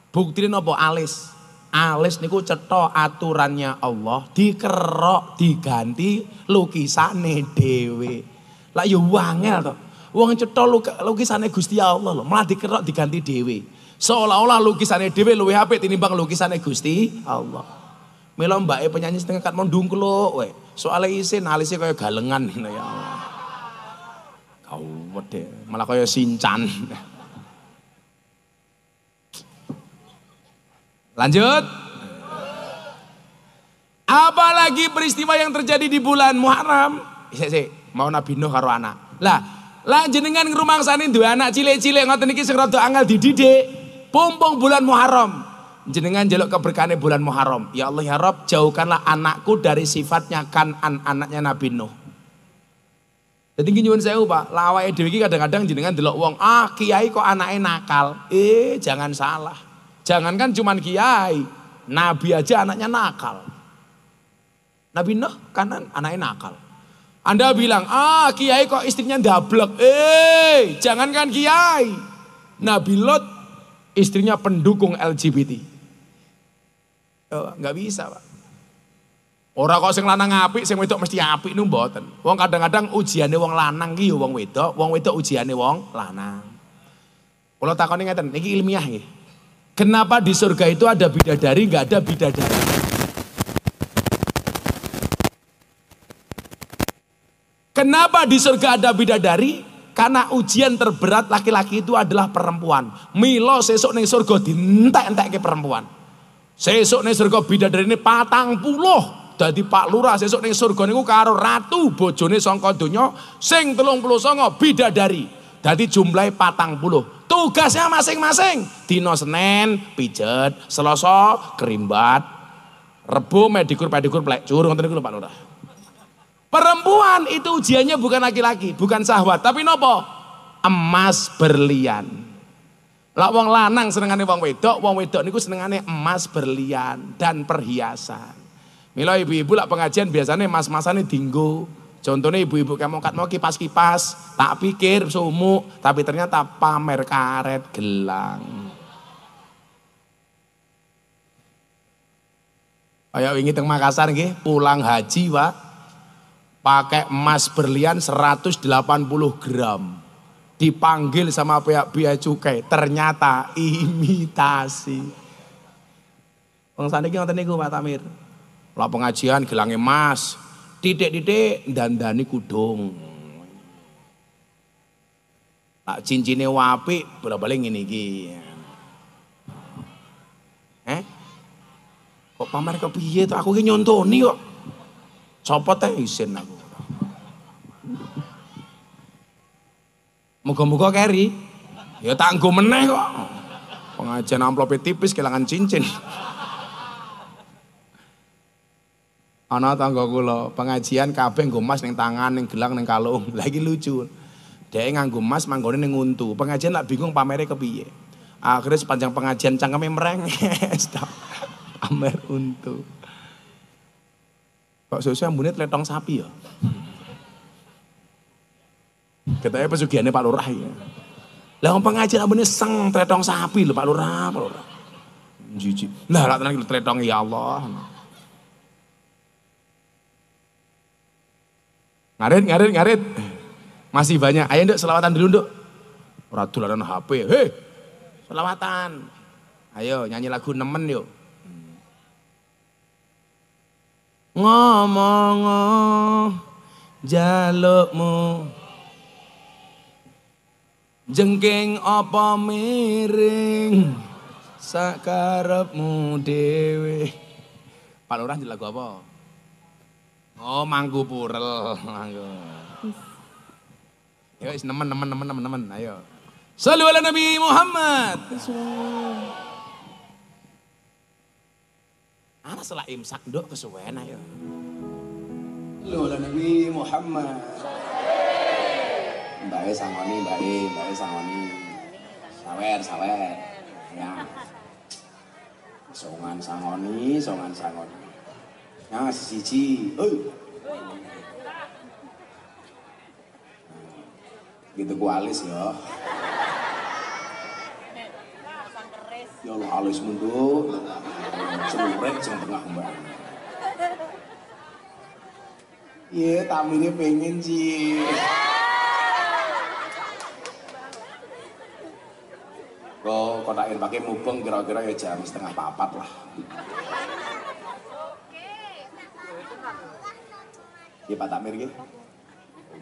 Buktine napa alis? Alis niku cetha aturannya Allah, dikerok, diganti lukisane dhewe. Lah yo wangel to. Wong cetha lukisane Gusti Allah lho, malah dikerok diganti dhewe. Seolah-olah lukisane dhewe luwih apik tinimbang lukisane Gusti Allah. Mila mbake penyanyi setengah kat mau ndungkluk kowe. Soale isin alise kaya galengan ya Allah. Kawedhe, malah kaya sincan. Lanjut. Apalagi peristiwa yang terjadi di bulan Muharram. Sik, mau Nabi Nuh karo anak. Lah jenengan ngrumangsani duwe anak cilik-cilik ngoten iki sing rada angel dididik. Pumpung bulan Muharram. Jenengan njaluk keberkahane bulan Muharram. Ya Allah ya Rabb, jauhkanlah anakku dari sifatnya anaknya Nabi Nuh. Jadi nyuwun sewu, Pak. Lah awake dhewe iki kadang-kadang jenengan delok wong, kiai kok anake nakal. Jangan salah. Jangankan cuman kiai, nabi aja anaknya nakal. Nabi Nuh kan anaknya nakal. Anda bilang, kiai kok istrinya ndablek. Jangankan kiai. Nabi Lot istrinya pendukung LGBT. Oh, nggak bisa, Pak. Ora kok sing lanang apik, sing wedok mesti apik nu mboten. Wong kadang-kadang ujiane wong lanang ki ya wong wedok ujiane wong lanang. Kalau takoni ngeten, iki ilmiah nggih. Kenapa di surga itu ada bidadari, nggak ada bidadari? Kenapa di surga ada bidadari? Karena ujian terberat laki-laki itu adalah perempuan. Milo sesuk ning surga dientek-entekke perempuan. Sesuk ning surga bidadari ini 40. Dadi Pak Lurah sesuk ning surga niku karo ratu bojone saka donya sing 39 bidadari. Dadi jumlahe 40. Tugasnya masing-masing. Dino Senin pijet, Selasa kerimbat, Rebo pedikur plecur ngoten niku lho Pak Lurah. Perempuan itu ujiannya bukan laki-laki, bukan syahwat, tapi nopo? Emas berlian. Lah wong lanang senengane wong wedok niku senengane emas berlian dan perhiasan. Mila ibu-ibu lak pengajian biasanya mas-masane dinggo. Contohnya ibu-ibu kamu mau kipas-kipas, tak pikir sumuk, tapi ternyata pamer karet gelang. Kayak wingi teng Makassar nggih, pulang haji, Pak. Pakai emas berlian 180 gram. Dipanggil sama pihak bea cukai, ternyata imitasi. Wong saniki ngoten niku Pak Tamir. Lah pengajian gelang emas, titik-titik dandani kudung. Lah cincine apik, bola-bali ngene iki. Kok pamer kepiye to? Aku ki nyontoni kok. Copot teh isin aku. Muga-muga keri. Ya tak nggo meneh kok. Pengajian amplope tipis kelangan cincin. Ana tangga kula, pengajian kabeh nggo emas ning tangan, ning gelang, ning kalung. Lah iki lucu. Dhek nganggo emas manggone ning untu. Pengajian lak bingung pamere kepiye. Akhirnya sepanjang pengajian cangkeme merenges. Pamer untu. Kok sesuk ambune tletong sapi ya? Katanya pesugihannya Pak Lurah ya. Lah wong pengajian ambune seng tletong sapi lho Pak Lurah, Pak Lurah. Jijik. Lah lak tenan iki tletong ya Allah. Ngarit. Masih banyak. Ayo Nduk selawatan dulu Nduk. Ora dolanan HP. Hei. Selawatan. Ayo nyanyi lagu nemen yuk. Ngomong jalukmu jengking apa miring sakarepmu dhewe. Pak Lurah lagu apa? Oh manggu purel, manggu. Yo wis nemen. Ayo. Shallu ala Nabi Muhammad. Ana salah imsak Nduk kesuwen ayo. Shallu ala Nabi Muhammad. Mbake sangoni. Sawer. Ya. Songan sangoni. Ya siji. Gitu ku alis ya. Ya Allah alis mundur. Celurek sing tengah mbak. Iya tamunya pengen sih. Kok kotakin pakai mubeng kira-kira ya jam 3:30 lah. Iya Pak Tamir gitu.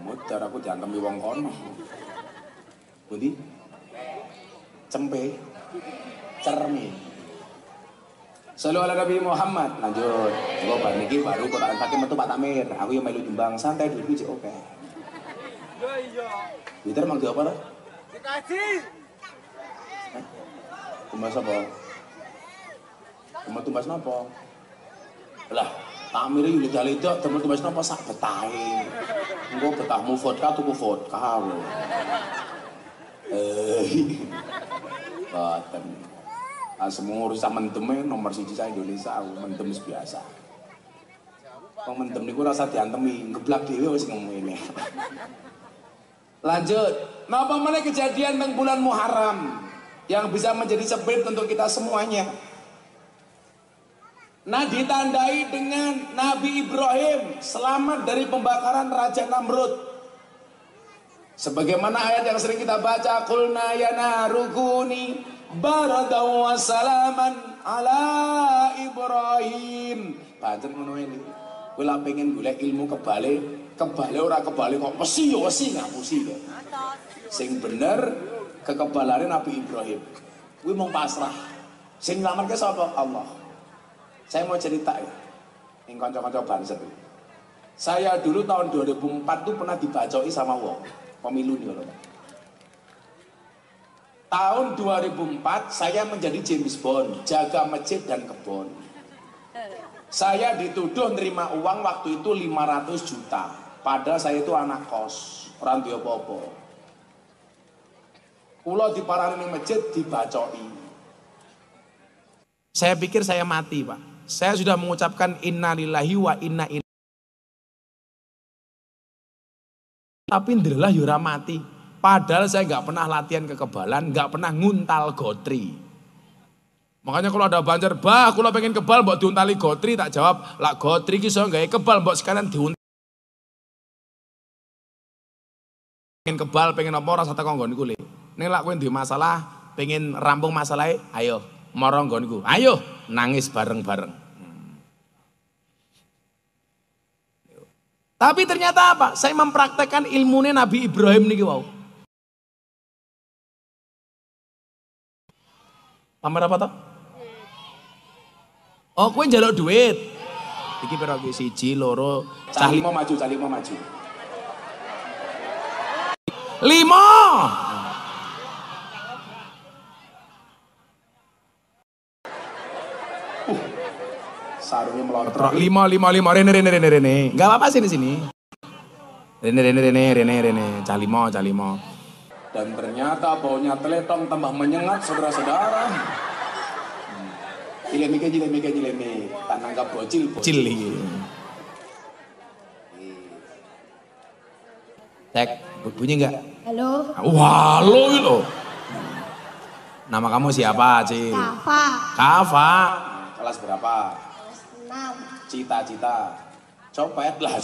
Mudah aku diantemi wong kono. Budi? Cempe. Cermin. Shallu ala Nabi Muhammad. Lanjut. Coba bar niki baru kotakan pakai metu Pak Tamir. Aku yang melu nyumbang santai dulu cek oke. Iya. Twitter mang apa ora? Dikaji. Tumbas apa? Tumbas napa? Lah, Tamir iki lidah-lidah tumbas napa sak betahe. Engko betahmu vodka tuku vodka lho. Boten. Semua urusan mendeme nomor 1 sa Indonesia, mendem biasa. Wong mendem niku rasa diantemi, ngeblak dhewe wis ngomong ini. Lanjut, napa meneh kejadian teng bulan Muharram yang bisa menjadi sebab untuk kita semuanya. Nah ditandai dengan Nabi Ibrahim selamat dari pembakaran Raja Namrud. Sebagaimana ayat yang sering kita baca, qulna ya narukuni baradaw wa salaman ala Ibrahim. Pancen ngono ini. Kowe lak pengen golek ilmu kebale ora kebale kok wesi yo wesi ngapusi kok. Sing bener kekebalane Nabi Ibrahim. Kuwi mung pasrah. Sing nglamarke sapa? Allah. Saya mau cerita ya, yang kanca-kanca Banser. Saya dulu tahun 2004 tuh pernah dibacoi sama wong, pemilu nih loh. Tahun 2004 saya menjadi James Bond, jaga masjid dan kebon. Saya dituduh nerima uang waktu itu 500 juta. Padahal saya itu anak kos, orang dia apa-apa. Kula diparani ning masjid dibacoi. Saya pikir saya mati, Pak. Saya sudah mengucapkan innalillahi wa inna ilaihi. Tapi ndelah yo ora mati. Padahal saya nggak pernah latihan kekebalan, nggak pernah nguntal gotri. Makanya kalau ada Banjar, bah, kalau pengen kebal, mbok diuntali gotri, tak jawab, lah gotri ki iso gawe kebal, mbok sekalian diuntali. Pengen kebal, pengen apa rasa teko nggonku le. Ning lak kowe duwe masalah, pengen rampung masalahe, ayo mara nggonku. Ayo nangis bareng-bareng. Tapi ternyata apa? Saya mempraktekkan ilmunya Nabi Ibrahim niki wau. Pamer apa toh? Oh, kowe njaluk duit. Iki pira iki? 1, 2, cah 5 maju, cah 5 maju. 5. Sarungnya melontrok. 5. Rene. Enggak apa-apa sini. Rene. Cah 5. Dan ternyata baunya teletong tambah menyengat saudara-saudara. Jilemi. Tak nanggap bocil iki. Cek, bunyi enggak? Halo. Wah, halo itu. Nama kamu siapa, Cil? Kafa. Kelas berapa? Kelas 6. Cita-cita. Copet lah.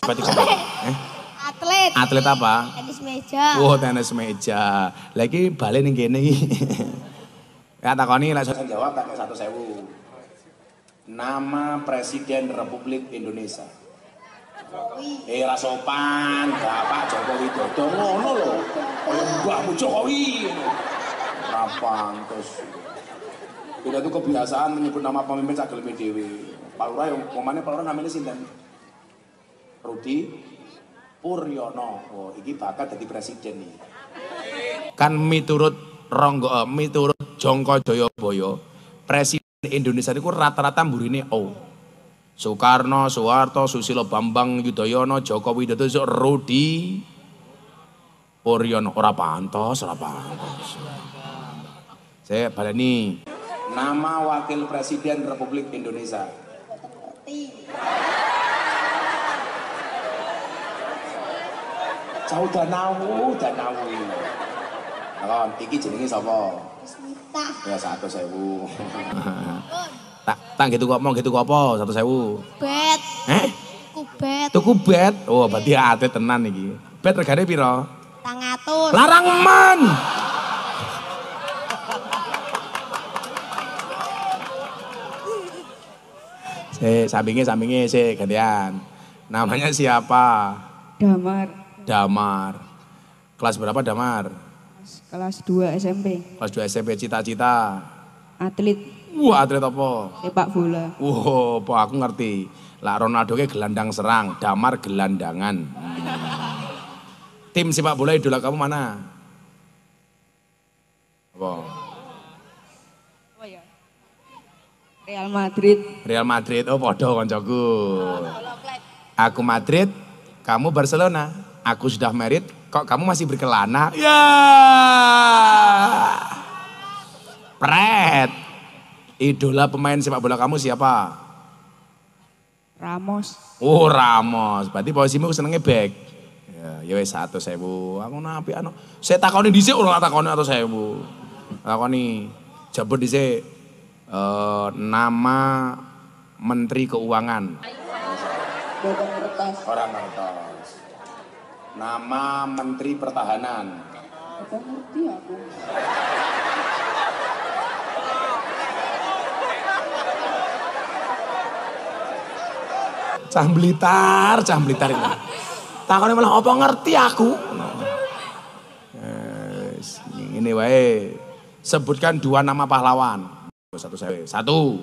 Atlet apa? Tenis meja. Oh, tenis meja. Lagi balik ning kene iki. Ya takoni lek saya jawab tak 1.000. Nama Presiden Republik Indonesia. Era sopan, Bapak Joko Widodo ngono lho. Kaya mbahmu Jokowi. Ora pantes. Kita itu kebiasaan menyebut nama pemimpin sak geleme dhewe. Pak Lurah yang pemane Pak Lurah namanya sinten? Rudi Puryono. Oh, iki bakat jadi presiden nih. Kan miturut Jongko Joyoboyo, presiden Indonesia itu rata-rata mburine O. Soekarno, Soeharto, Susilo Bambang Yudhoyono, Joko Widodo, Rudi Puryono. Ora pantos. Saya baleni. Nama Wakil Presiden Republik Indonesia. Jauh Danawu. Kalau iki jenenge sapa? Smita. Ya 1.000. Tak gitu kok mau gitu kok apa 1.000. Bet. Kubet. Tuku bet. Oh, berarti atlet tenan iki. Bet regane pira? 200. Larang man. Sampingnya gantian. Namanya siapa? Damar. Kelas berapa Damar? Kelas 2 SMP. Kelas 2 SMP. Cita-cita? Atlet. Wah, atlet apa? Sepak bola. Wah, aku ngerti. Lah Ronaldo ke gelandang serang, Damar gelandangan. Tim sepak bola idola kamu mana? Apa? Oh ya. Real Madrid. Real Madrid. Oh, podo koncoku. Aku Madrid, kamu Barcelona. Aku sudah married, kok kamu masih berkelana? Ya. Pret. Idola pemain sepak bola kamu siapa? Ramos. Oh, Ramos. Berarti posisimu senengnya back. Ya wis 1.000. Aku napi anu. Saya takoni dhisik ora takoni 1.000. Takoni jebut dhisik nama Menteri Keuangan. Boten kertas. Orang ngertos. Nama Menteri Pertahanan. Apa ngerti aku? Cah Blitar ini. Takone malah apa ngerti aku. Ini wae. Sebutkan 2 nama pahlawan. Satu.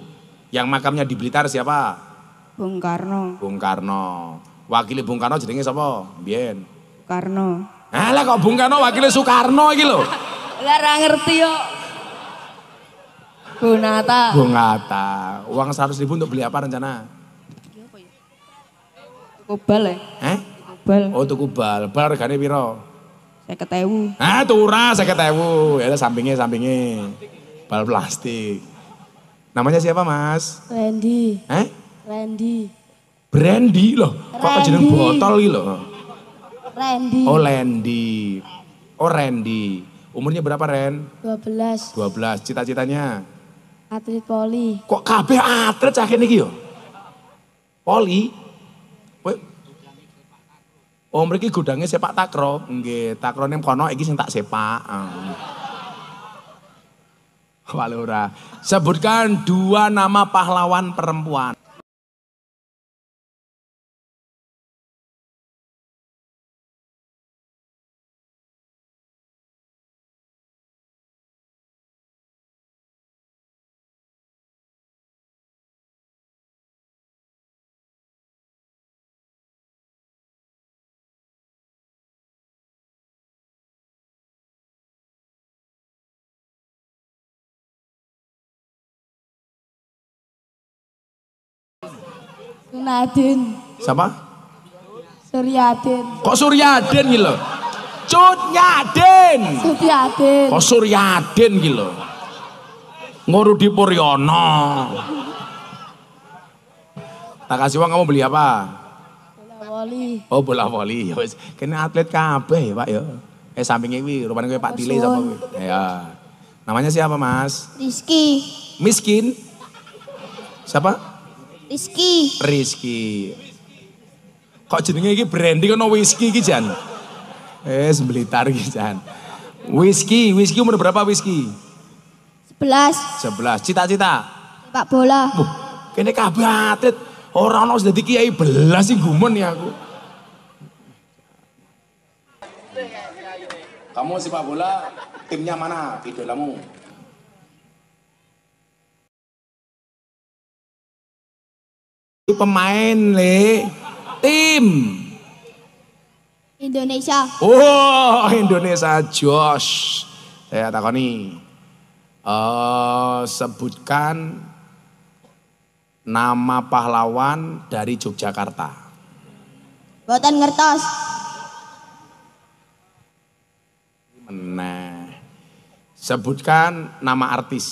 Yang makamnya di Blitar siapa? Bung Karno. Bung Karno. Wakili Bung Karno jenenge sapa? Mbiyen. Karno. Lah kok Bung Karno wakile Soekarno iki lho. Lah ra ngerti yo. Bung Hatta. Bung Hatta. Uang 100.000 untuk beli apa rencana? Kubal ya? Kubal. Oh tuku bal. Bal regane piro? 50.000. Turah 50.000. Ya sampingnya. Bal plastik. Namanya siapa Mas? Randy. Randy. Randy. Brandy loh. Kok jeneng botol iki lho? Randy. Oh Randy. Oh Randy. Umurnya berapa Ren? 12. 12. Cita-citanya? Atlet poli. Kok kabeh atlet cah kene iki yo? Poli? Oh mriki gudangnya sepak takraw. Nggih, takraw ning kono iki sing tak sepak. Walura. Sebutkan 2 nama pahlawan perempuan. Nadine. Siapa? Suryadin. Kok Suryaden gitu loh? Cut Nyaden. Suryadin. Kok Suryaden gitu loh? Ngurudi Puryono. Tak kasih uang kamu beli apa? Bola voli. Oh bola voli. Ya wis, kene atlet kabeh ya, Pak ya. Sampingnya iki rupane kowe Pak Tile sapa kowe? Ya. Namanya siapa, Mas? Rizky. Miskin. Siapa? Rizky. Rizky. Kok jenenge iki branding ono whisky iki Jan? Blitar iki Jan. Whisky umur berapa whisky? 11. 11. Cita-cita? Sepak bola. Kene kabeh atlet. Ora ono dadi kiai belas sing gumun ya aku. Kamu sepak bola timnya mana? Idolamu? Pemain tim Indonesia. Oh Indonesia Josh. Saya takoni sebutkan nama pahlawan dari Yogyakarta. Boten ngertos. Nah, sebutkan nama artis.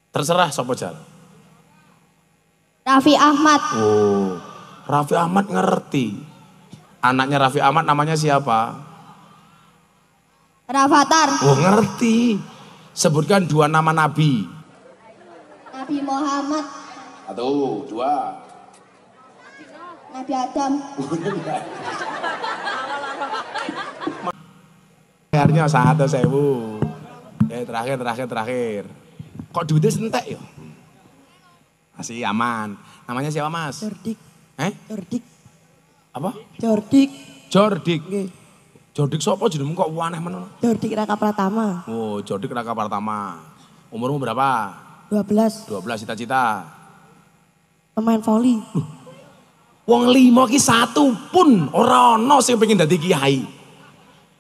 Terserah sopo jal. Raffi Ahmad. Oh, Raffi Ahmad ngerti. Anaknya Raffi Ahmad namanya siapa? Rafathar. Oh ngerti. Sebutkan 2 nama nabi. Nabi Muhammad. 1, 2. Nabi Adam. Akhirnya 1.000. Terakhir. Kok duitnya sentek ya? Masih aman. Namanya siapa Mas? Jordik. Jordik. Apa? Jordik. Jordik. Nggih. Jordik sapa jenengmu kok aneh men? Jordik Raka Pratama. Oh, Jordik Raka Pratama. Umurmu berapa? 12. 12. Cita-cita. Pemain voli. Wong 5 ki 1 pun ora ono sing pengen dadi kiai.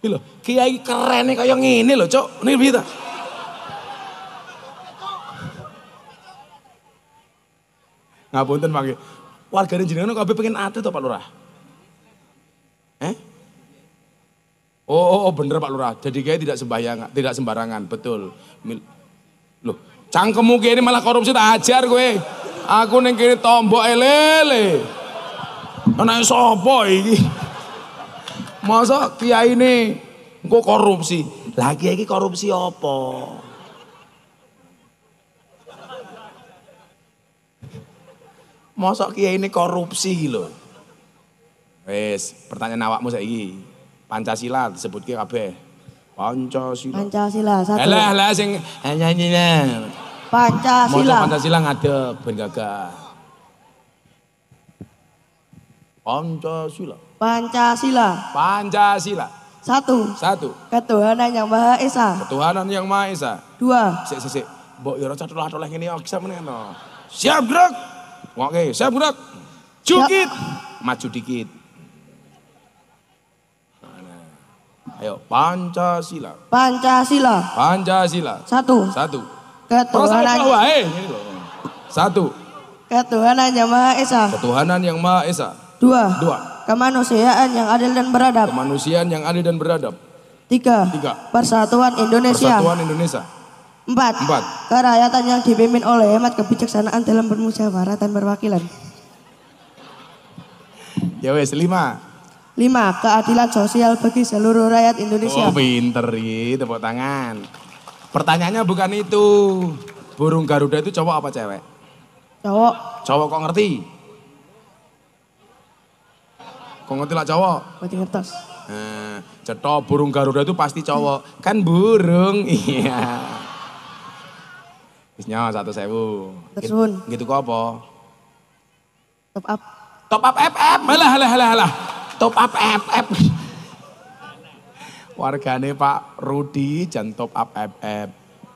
Iki lho, kiai kerene kaya ngene lho, Cuk. Niki piye ta? Ngapunten Pak. Wargane jenengan kabeh pengen atlet to Pak Lurah? Oh bener Pak Lurah. Jadi kiai tidak sembarangan, betul. Loh, cangkemmu kiai ini malah korupsi tak ajar kowe. Aku ning kene tombok lele. Anake sapa iki? Masa kiai ini engko korupsi? Lah kiai iki korupsi apa? Mosok kiai ini korupsi lho. Wes, pertanyaan awakmu saiki. Pancasila disebutke kabeh. Pancasila. Pancasila 1. Alah sing nyanyi-nyanyi. Pancasila. Pancasila ngadeg ben gagah. Pancasila. Pancasila. Pancasila. 1. Satu. Ketuhanan yang Maha Esa. Ketuhanan yang Maha Esa. 2. Sik. Mbok yo ora catolah-catolah ngene yo bisa meneno. Siap gerak. Oke, siap gerak. Jukit. Maju dikit. Ayo, Pancasila. Pancasila. Pancasila. 1. Satu. Ketuhanan. Satu. Ketuhanan yang Maha Esa. Ketuhanan yang Maha Esa. 2. 2. Kemanusiaan yang adil dan beradab. Kemanusiaan yang adil dan beradab. 3. 3. Persatuan Indonesia. Persatuan Indonesia. 4. 4. Kerakyatan yang dipimpin oleh hemat kebijaksanaan dalam bermusyawarah dan perwakilan. Ya wes 5. 5. Keadilan sosial bagi seluruh rakyat Indonesia. Oh pinter gitu, tepuk tangan. Pertanyaannya bukan itu. Burung Garuda itu cowok apa cewek? Cowok. Cowok kok ngerti? Kok ngerti lah cowok? Berarti ngertos. Cetok burung Garuda itu pasti cowok. Kan burung, iya. Bisnya 1.000. Tersun. Gitu kok apa? Top up. Top up FF. Alah. Top up FF. Wargane Pak Rudi jan top up FF.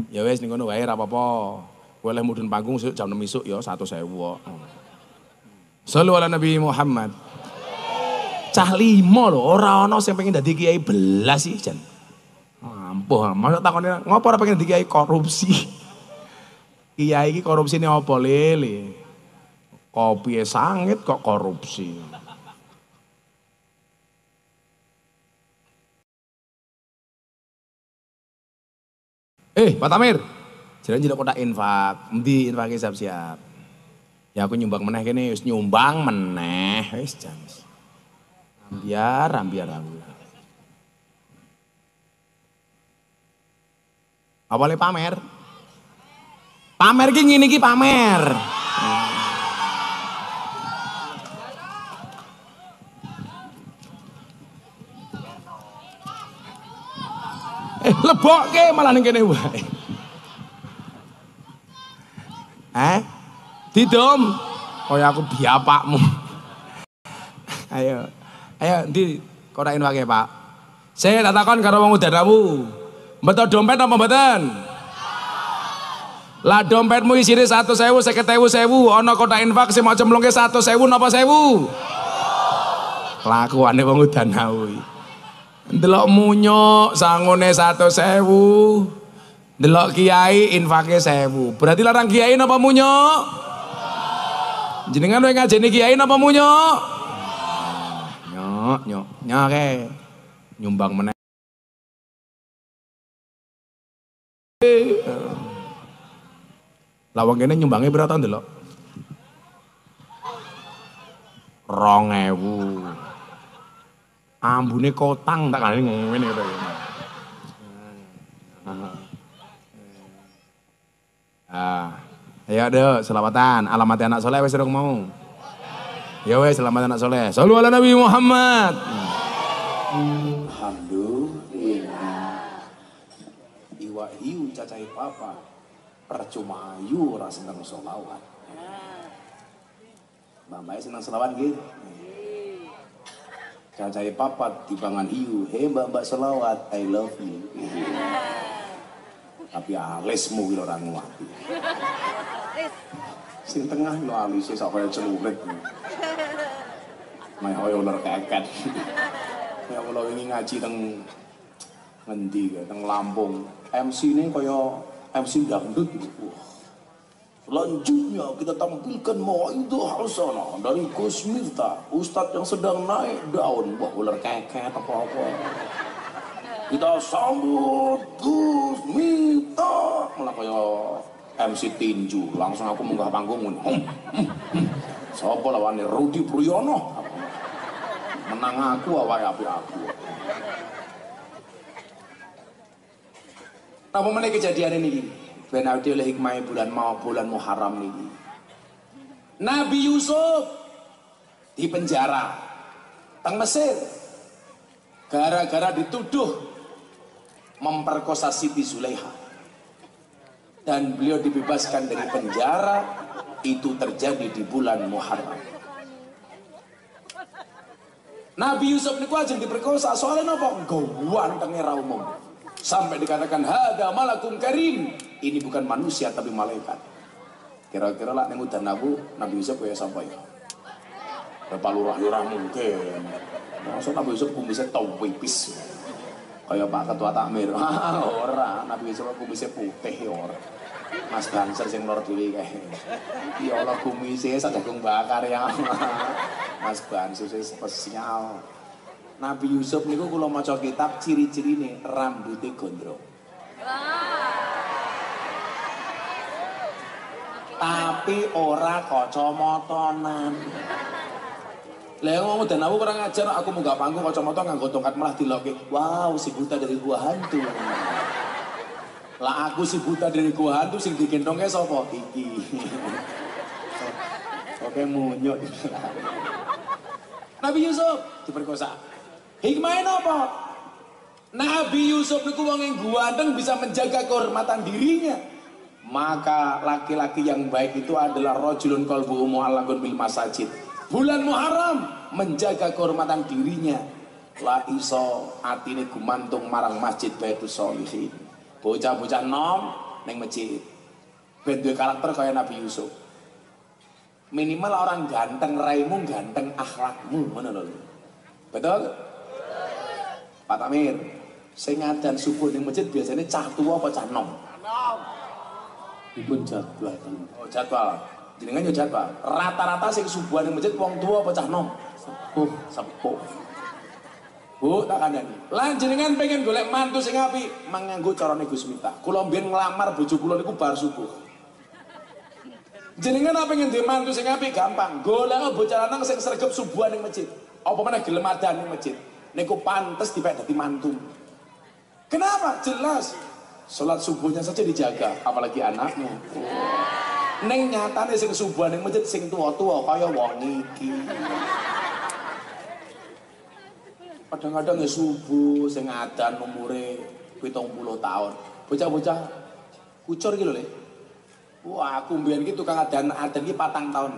Ya wes ning ngono wae ora apa-apa. Boleh mudhun panggung jam 6 isuk ya 1.000 kok. Shallu ala Nabi Muhammad. Cah 5 lho, ora ana sing pengen dadi kiai belas sih jan. Ampuh, masa takone ngopo ora pengen dadi kiai korupsi. Kiai iki korupsine apa lele? Kopi sangit kok korupsi. Pak Tamir, jalan jadi kotak infak, endi infake siap-siap. Ya aku nyumbang meneh kene, wis nyumbang meneh, wis jan. Ambiar. Awalnya pamer. Pamer ki ngene iki pamer. Lebokke malah ning kene wae. Didom. Kaya aku biapakmu. Ayo ndi kotakin wae, Pak. Saya tak takon karo wong udaramu. Betul dompet apa mboten? Lah dompetmu isine 100.000, 50.000, ana kotak infak sing mau cemplungke 100.000 napa 1.000? Kelakuane wong udanau iki. Ndelok munyuk sangone 100.000. Ndelok kiai infake 1.000. Berarti larang kiai napa munyuk? Jenengan kowe ngajeni kiai napa munyuk? Nyok ke. Nyumbang meneh. Lawang kene nyumbangnya berapa tahun ndelok? 2.000. Ambune kotang tak kali ngene kok. Ayo deh, selamatan. Alamat anak soleh wis urung mau. Ya wes, selamat anak soleh. Shallu ala Nabi Muhammad. Alhamdulillah. Iwa hiu cacai papa. Percuma ayu ora seneng sholawat. Mbak seneng sholawat gitu. Cacai papat timbangan hiu. Hei mbak sholawat, I love you. Tapi alismu gitu orang nguati. Sing tengah lo alisnya sampai celurit. Mai hoyo ular keket. Ya kalau ini ngaji teng ngendi teng Lampung. MC ini kaya MC dangdut gitu. Selanjutnya kita tampilkan mau'idah hasanah dari Gus Miftah, Ustadz yang sedang naik daun. Wah ular keket apa-apa. Kita sambut Gus Miftah. Malah kaya MC tinju. Langsung aku munggah panggung. Sopo lawane Rudi Priyono. Menang aku awake api-api. Apa meneh kejadian ini? Ben awake oleh hikmah bulan Muharram niki. Nabi Yusuf di penjara teng Mesir gara-gara dituduh memperkosa Siti Zulaiha, dan beliau dibebaskan dari penjara. Itu terjadi di bulan Muharram. Nabi Yusuf niku ajeng diperkosa soalnya napa? Gantenge ra umum. Sampai dikatakan hada malakum karim. Ini bukan manusia tapi malaikat. Kira-kira lah ning udan Nabi Yusuf kaya sapa ya? Bapak lurah-lurah mungkin. Masa Nabi Yusuf kumisnya tau pipis. Kayak Pak Ketua Takmir. Ora, Nabi Yusuf kumisnya putih ora. Mas Banser sing lor dhewe kae. Ya Allah kumisnya jagung bakar ya. Mas Banser spesial. Nabi Yusuf niku kula maca kitab ciri-cirine rambutnya gondrong. Tapi ora kacamatanan. Lah ngomong dan aku kurang ajar, aku munggah panggung kacamata nganggo tongkat malah diloke. Wow, si buta dari gua hantu. Lah aku si buta dari gua hantu sing digendongke sapa? Iki. Oke munyuk. Nabi Yusuf diperkosa. Hikmahnya apa? Nabi Yusuf niku wong yang ganteng bisa menjaga kehormatan dirinya. Maka laki-laki yang baik itu adalah rajulun qalbuhu mu'allaqun bil masajid. Bulan Muharram menjaga kehormatan dirinya. La iso atine gumantung marang masjid Baitus Sholihin. Bocah-bocah nom ning masjid. Ben duwe karakter kaya Nabi Yusuf. Minimal orang ganteng raimu, ganteng akhlakmu, ngono lho. Betul? Pak Tamir, sing ngadan subuh ning masjid biasanya cah tua apa cah nom? Dipun jadwal. Oh, jadwal. Jenengan yo jadwal. Rata-rata sing subuhan ning masjid wong tua apa cah nom? Sepuh. Bu, tak kandhani. Lan jenengan pengen golek mantu sing apik, manganggo carane Gus Miftah. Kula mbiyen nglamar bojo kula niku bar subuh. Jenengan apa pengen duwe mantu sing apik gampang. Golek bocah lanang sing sregep subuhan ning masjid. Apa meneh gelem adan ning masjid. Niku pantes dipek dadi mantu. Kenapa? Jelas. Salat subuhnya saja dijaga, apalagi anaknya. Neng nyatane sing subuhan ning masjid sing tua-tua kaya wong iki. Kadang-kadang ya subuh sing adan umure 70 tahun. Bocah-bocah kucur iki lho, Le. Wah, aku mbiyen iki tukang adan iki 4 tahun.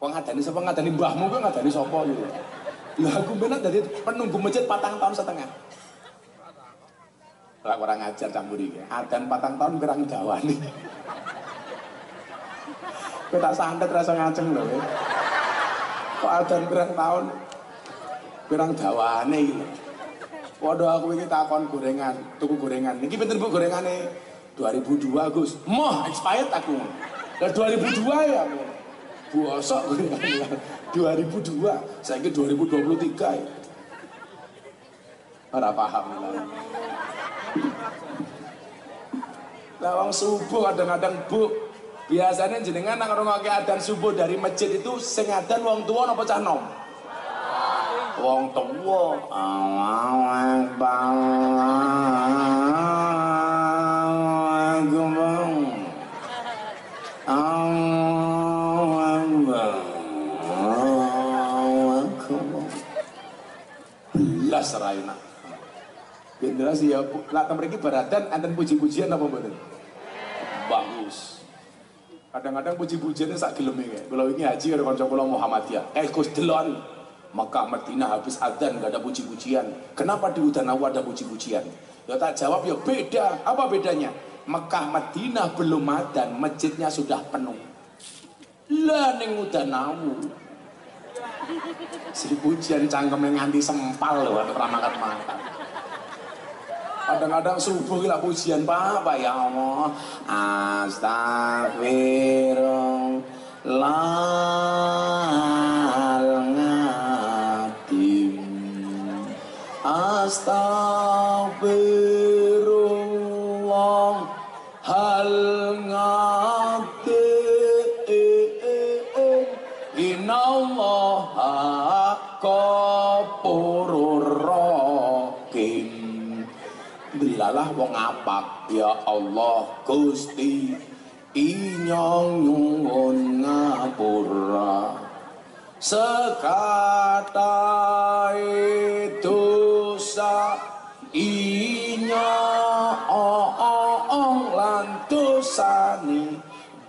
Wong ngadani sapa ngadani mbahmu kuwi ngadani sapa gitu. Lah aku mbiyen dadi penunggu masjid 4 tahun setengah. Lah kurang ajar campur iki. Adan 4 tahun pirang dawane. Kowe tak santet rasa ngaceng lho. Kok adan pirang tahun pirang dawane iki. Waduh aku iki takon gorengan, tuku gorengan. Niki pinten Bu gorengane? 2002 Gus. Moh expired aku. Lah 2002 ya. Bosok gorengan. 2002, saiki 2023 ya. Ora paham lah. Lah wong subuh kadang-kadang Bu, biasanya jenengan nang ngrungokke adzan subuh dari masjid itu sing adzan wong tuwa napa cah nom? Wong tuwa. Allahu Akbar. Belas rayuna. Generasi ya, lah mriki baradan enten puji-pujian apa mboten? Bagus. Kadang-kadang puji-pujiannya sak geleme kae. Kula wingi haji karo kanca kula Muhammadiyah. Gus delon Makkah Madinah habis adzan gak ada puji-pujian. Kenapa di Udan Awu ada puji-pujian? Ya tak jawab ya beda. Apa bedanya? Makkah Madinah belum adzan, masjidnya sudah penuh. Lah ning Udan Awu. Si pujian cangkeme nganti sempal lho ora mangkat-mangkat. Kadang-kadang subuh gila pujian Pak ya Allah. Astagfirullah hal ngatim innallaha ghafurur rahim. Delalah wong apak ya Allah Gusti inyong nyuwun ngapura sekatahe dosa inyong lan dosane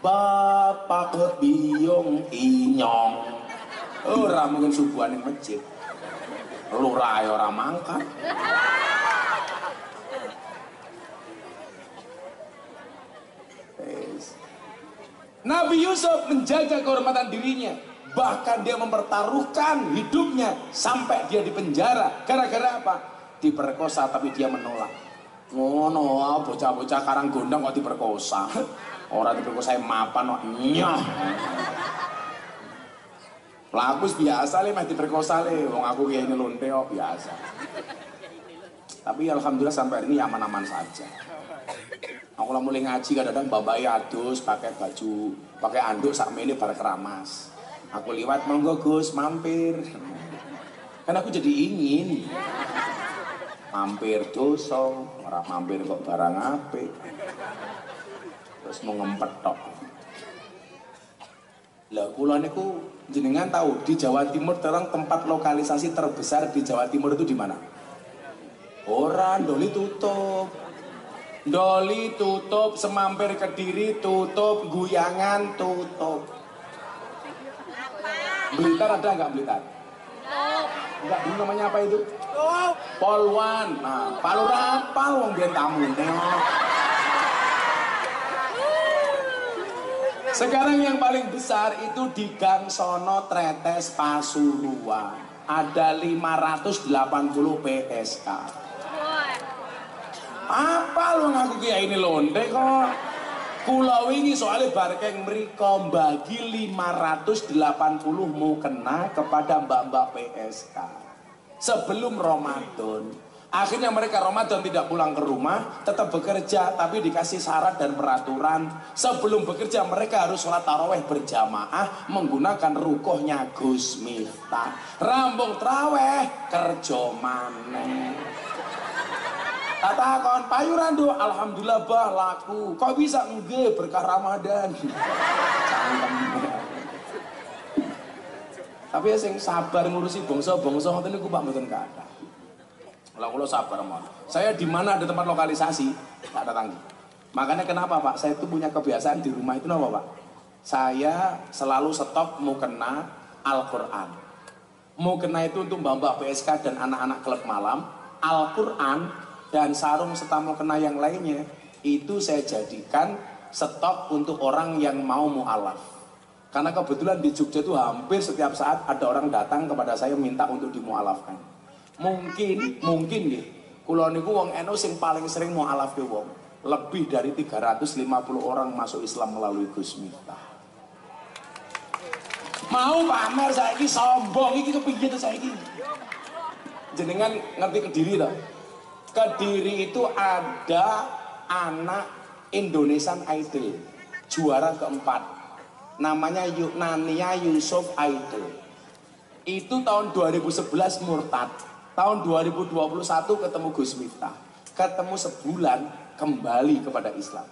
bapak biyong inyong. Ora mungkin subuhan ning masjid. Lurah ora mangkat. Nabi Yusuf menjaga kehormatan dirinya, bahkan dia mempertaruhkan hidupnya sampai dia dipenjara. Gara-gara apa? Diperkosa tapi dia menolak. Ngono, bocah-bocah karang gondang kok diperkosa. Orang diperkosa mapan kok nyah. Laku biasa le meh diperkosa le, wong aku kiai ini lonte kok biasa. Tapi alhamdulillah sampai hari ini aman-aman saja. Aku lah mulai ngaji kadang-kadang babai adus pakai baju, pakai anduk sakmene bar keramas. Aku liwat monggo Gus mampir. Kan aku jadi ingin mampir dosa, ora mampir kok barang apik. Terus mau ngempet tok. Lah kula niku jenengan tahu di Jawa Timur terang tempat lokalisasi terbesar di Jawa Timur itu di mana? Ora, Doli tutup. Doli tutup, Semampir Kediri tutup, Guyangan tutup. Blitar ada nggak Blitar? Enggak, dulu namanya apa itu? Polwan. Nah, Palura apa wong biyen tamu. Sekarang yang paling besar itu di Gang Sono Tretes Pasuruan. Ada 580 PSK. Apa lu ngaku kiai ini londe kok? Kula wingi soalnya barkeng mriko bagi 580 mukena kepada mbak-mbak PSK sebelum Ramadan. Akhirnya mereka Ramadan tidak pulang ke rumah, tetap bekerja tapi dikasih syarat dan peraturan. Sebelum bekerja mereka harus sholat taraweh berjamaah menggunakan rukohnya Gus Miftah. Rambung traweh kerja maneh. Katakan payuran do, alhamdulillah bah laku. Kok bisa enggak berkah Ramadan? Tapi ya sing sabar ngurusi bangsa-bangsa ngoten niku Pak mboten kathah. Lah kula sabar mon. Saya di mana ada tempat lokalisasi, tak datangi. Makanya kenapa Pak? Saya itu punya kebiasaan di rumah itu apa Pak? Saya selalu stok mukena Al-Qur'an. Mukena itu untuk mbak-mbak PSK dan anak-anak klub malam. Al-Qur'an dan sarung serta mukena yang lainnya itu saya jadikan stok untuk orang yang mau mu'alaf. Karena kebetulan di Jogja itu hampir setiap saat ada orang datang kepada saya minta untuk dimu'alafkan. Mungkin nih, kula niku wong NU sing paling sering mu'alaf ke wong. Lebih dari 350 orang masuk Islam melalui Gus Miftah. Mau pamer saiki sombong iki kepiye to saiki? Jenengan ngerti Kediri to? Kediri itu ada anak Indonesian Idol juara keempat namanya Nania Yusuf Idol. Itu tahun 2011 murtad, tahun 2021 ketemu Gus Miftah, ketemu sebulan kembali kepada Islam.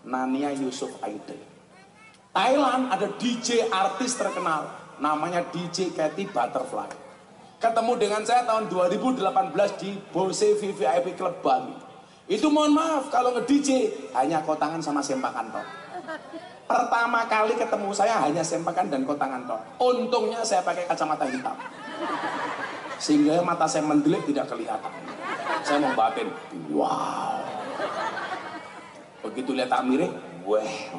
Nania Yusuf Idol. Thailand ada DJ artis terkenal namanya DJ Katy Butterfly. Ketemu dengan saya tahun 2018 di Bose VVIP Club Bali. Itu mohon maaf kalau nge-DJ hanya kotangan sama sempakan toh. Pertama kali ketemu saya hanya sempakan dan kotangan toh. Untungnya saya pakai kacamata hitam. Sehingga mata saya mendelik tidak kelihatan. Saya mau batin, wow. Begitu lihat Amire, weh.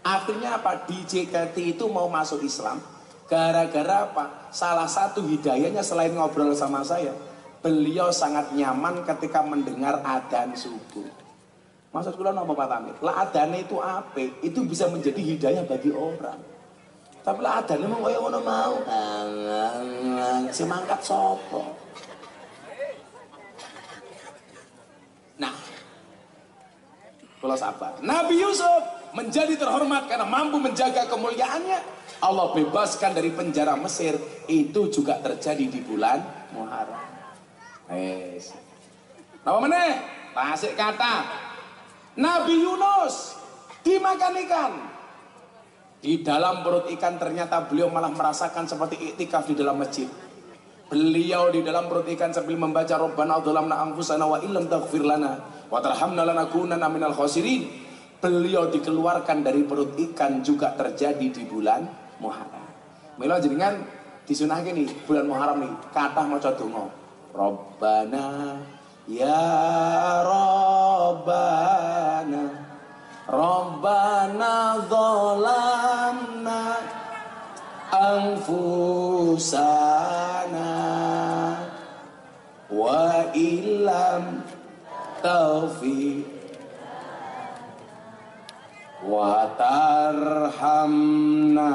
Akhirnya apa? DJ Katy itu mau masuk Islam. Gara-gara apa? Salah satu hidayahnya selain ngobrol sama saya, beliau sangat nyaman ketika mendengar adzan subuh. Maksud kula napa Pak Tamir? Lah adzane itu apa? Itu bisa menjadi hidayah bagi orang. Tapi lah adzane mung kaya ngono mau. Semangkat sapa? Nah, kula sabar. Nabi Yusuf menjadi terhormat karena mampu menjaga kemuliaannya. Allah bebaskan dari penjara Mesir, itu juga terjadi di bulan Muharram. Napa meneh? Tasik kata Nabi Yunus dimakan ikan. Di dalam perut ikan ternyata beliau malah merasakan seperti iktikaf di dalam masjid. Beliau di dalam perut ikan sambil membaca Rabbana dzalamna anfusana wa illam taghfir lana wa tarhamna lanakunanna minal khasirin. Beliau dikeluarkan dari perut ikan juga terjadi di bulan Muharram. Mila jenengan disunahke nih bulan Muharram nih kathah maca donga. Rabbana ya Rabbana Rabbana dzalamna anfusana wa illam taghfir wa tarhamna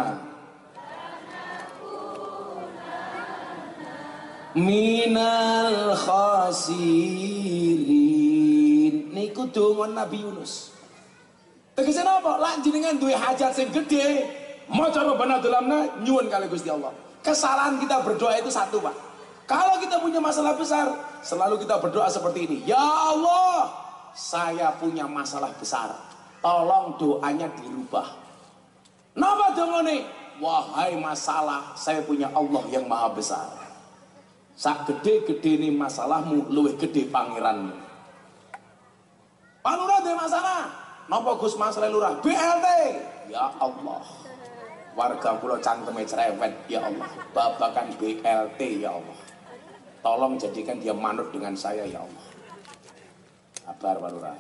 minal khasirin. Niku donga Nabi Yunus. Tegese napa? Lak jenengan duwe hajat sing gedhe, maca Rabbana dzalamna nyuwun kali Gusti Allah. Kesalahan kita berdoa itu satu, Pak. Kalau kita punya masalah besar, selalu kita berdoa seperti ini. Ya Allah, saya punya masalah besar. Tolong doanya dirubah. Napa dongane? Wahai masalah, saya punya Allah yang maha besar. Sak gede-gede ini masalahmu, luwih gede pangeranmu. Pak Lurah ada masalah. Napa Gus masalah lurah? BLT. Ya Allah. Warga kula cangkeme cerewet, ya Allah. Babakan BLT, ya Allah. Tolong jadikan dia manut dengan saya, ya Allah. Kabar Pak Lurah.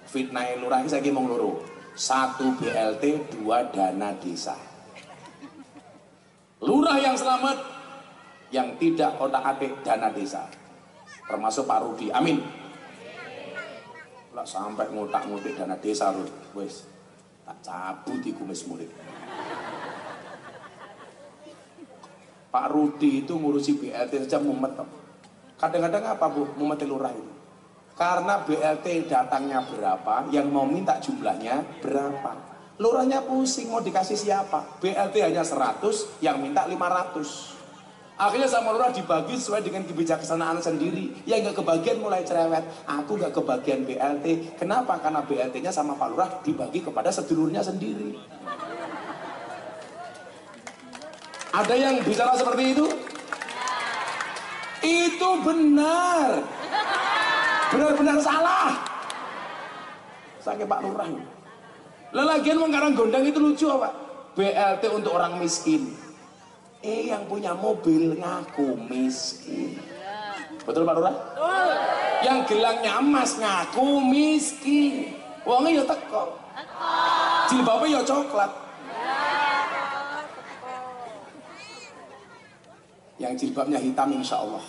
Fitnah lurah ini saiki mung loro. 1 BLT, 2 dana desa. Lurah yang selamat, yang tidak otak-atik dana desa. Termasuk Pak Rudi. Amin. Lah sampai ngotak-ngotik dana desa lho, wis tak cabut di kumis murid. Pak Rudi itu ngurusi BLT saja mumet. Kadang-kadang apa Bu mumet lurah itu? Karena BLT datangnya berapa, yang mau minta jumlahnya berapa. Lurahnya pusing mau dikasih siapa? BLT hanya 100, yang minta 500. Akhirnya sama lurah dibagi sesuai dengan kebijaksanaan sendiri. Yang gak kebagian mulai cerewet. Aku gak kebagian BLT. Kenapa? Karena BLT-nya sama Pak Lurah dibagi kepada sedulurnya sendiri. Ada yang bicara seperti itu? Itu benar. Benar-benar salah. Sakit Pak Lurah. Lagian mengkarang gondang itu lucu apa? BLT untuk orang miskin. Yang punya mobil ngaku miskin. Betul Pak Lurah? Betul. Yang gelangnya emas ngaku miskin. Wongnya ya teko. Jilbabnya ya coklat. Yang jilbabnya hitam insya Allah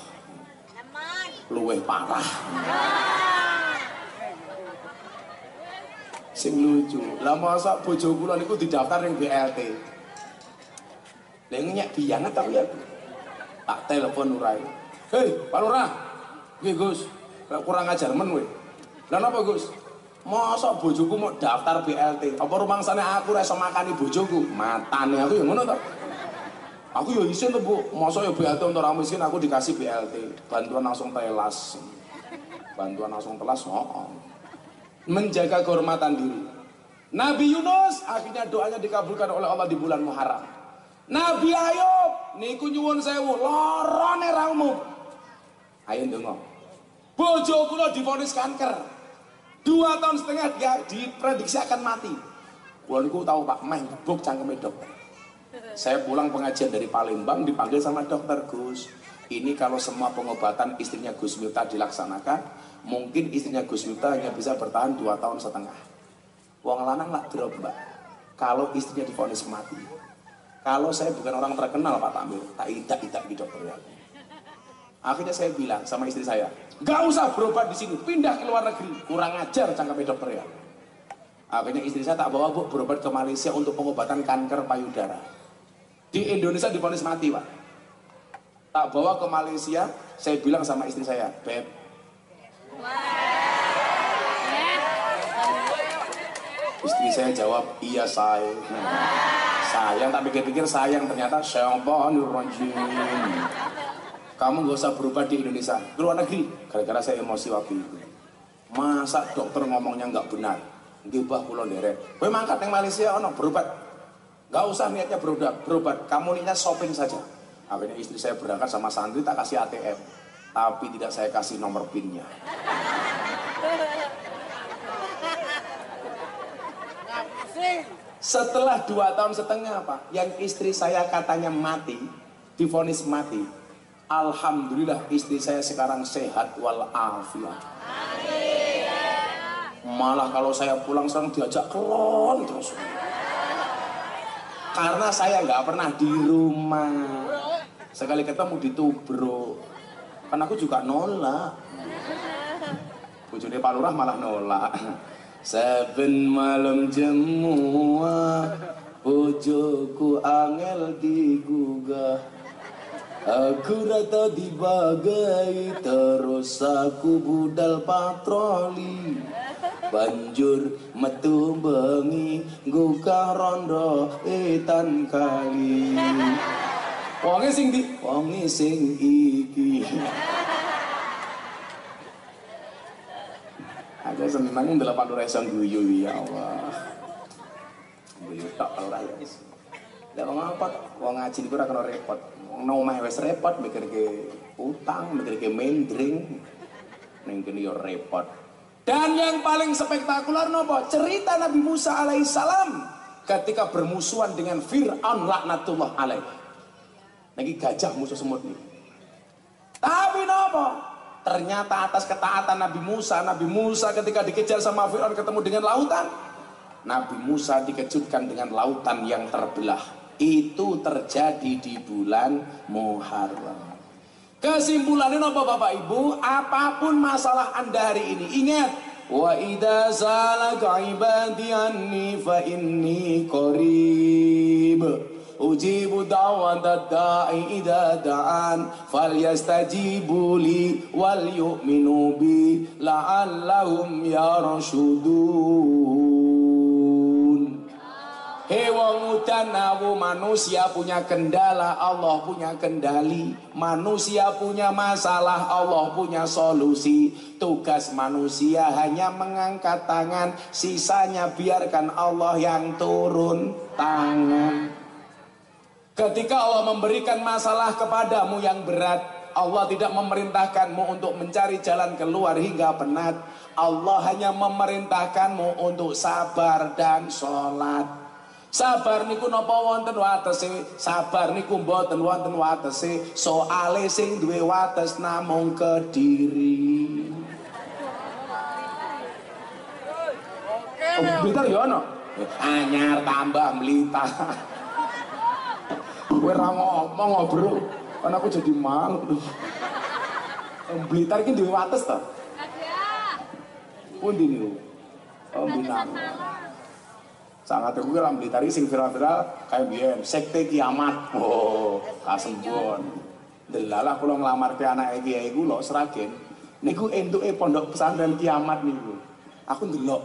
luweh parah. Sing lucu. Lah masa bojo kula niku didaftar ning BLT. Lah nyek biyanget aku ya. Tak telepon Lurah. Hei, Pak Lurah. Nggih, Gus. Kurang ajar men kowe. Lah napa, Gus? Mosok bojoku mau daftar BLT. Apa rumangsane aku ora iso makani bojoku? Matane aku ya ngono to. Aku ya isin to, Bu. Mosok ya BLT untuk orang miskin aku dikasih BLT. Bantuan langsung telas. Bantuan langsung telas, menjaga kehormatan diri. Nabi Yunus akhirnya doanya dikabulkan oleh Allah di bulan Muharram. Nabi Ayub niku nyuwun sewu lorone ra umum. Ayo ndonga. Bojo kula divonis kanker. 2,5 tahun dia diprediksi akan mati. Kula niku tahu Pak meh gebuk cangkeme dokter. Saya pulang pengajian dari Palembang dipanggil sama dokter, Gus. Ini kalau semua pengobatan istrinya Gus Miftah dilaksanakan, mungkin istrinya Gus Miftah hanya bisa bertahan 2,5 tahun. Wong lanang lak drop, Mbak. Kalau istrinya divonis mati. Kalau saya bukan orang terkenal Pak Tamir, tak idak di dokter ya. Akhirnya saya bilang sama istri saya, gak usah berobat di sini, pindah ke luar negeri. Kurang ajar cangkeme dokter ya. Akhirnya istri saya tak bawa Bu berobat ke Malaysia untuk pengobatan kanker payudara. Di Indonesia divonis mati Pak. Tak bawa ke Malaysia, saya bilang sama istri saya, Beb. Istri saya jawab, iya sayang. Sayang, tak pikir-pikir sayang, ternyata syaitanirrajim. Kamu gak usah berubah di Indonesia, ke luar negeri. Gara-gara saya emosi waktu itu. Masa dokter ngomongnya nggak benar? Nggih Mbah kula nderek. Kowe mangkat ning Malaysia ono berobat. Enggak usah niatnya berobat. Kamu niatnya shopping saja. Akhirnya istri saya berangkat sama santri tak kasih ATM. Tapi tidak saya kasih nomor PIN-nya. Setelah 2 tahun setengah Pak, yang istri saya katanya mati, divonis mati. Alhamdulillah istri saya sekarang sehat walafiat. Malah kalau saya pulang sekarang diajak kelon terus. Karena saya nggak pernah di rumah. Sekali ketemu ditubruk. Kan aku juga nolak. Bojone Pak Lurah malah nolak. Saben malam jemua bojoku angel digugah. Aku rata dibagai terus aku budal patroli. Banjur metu bengi gugah rondo etan kali. Wonge sing di wonge sing iki. Aku seneng ndelapan ora iso guyu ya Allah. Guyu tok ora ya wis. Lah wong apa wong ngaji niku ora kena repot. Wong nang omah wis repot mikirke utang, mikirke mendring. Ning kene yo repot. Dan yang paling spektakuler nopo? Cerita Nabi Musa alaihissalam ketika bermusuhan dengan Fir'aun laknatullah alaih. Niki gajah musuh semut nih. Tapi nopo? Ternyata atas ketaatan Nabi Musa ketika dikejar sama Fir'aun ketemu dengan lautan. Nabi Musa dikejutkan dengan lautan yang terbelah. Itu terjadi di bulan Muharram. Kesimpulannya apa Bapak Ibu? Apapun masalah Anda hari ini, ingat, wa idza zalaka ibadi anni fa inni qarib ujibu da'watad da'i idza da'an falyastajibu li wal yu'minu bi la'allahum yarshudun. Wong udan awu, manusia punya kendala, Allah punya kendali. Manusia punya masalah, Allah punya solusi. Tugas manusia hanya mengangkat tangan, sisanya biarkan Allah yang turun tangan. Ketika Allah memberikan masalah kepadamu yang berat, Allah tidak memerintahkanmu untuk mencari jalan keluar hingga penat. Allah hanya memerintahkanmu untuk sabar dan sholat. Sabar niku napa wonten watese, sabar niku mboten wonten watese, soale sing duwe wates namung Kediri. Blitar ya ono. Anyar tambah Blitar. Kowe ora ngomong bro, kan aku jadi malu. Blitar iki duwe wates ta? Ada. Pundi niku? Oh, Blitar. Sangat aku kira Blitar sing viral-viral kayak biyen sekte kiamat. Oh, kasembon. Delalah kula nglamar ke anake kiai kula Sragen. Niku entuke pondok pesantren kiamat niku. Aku ndelok.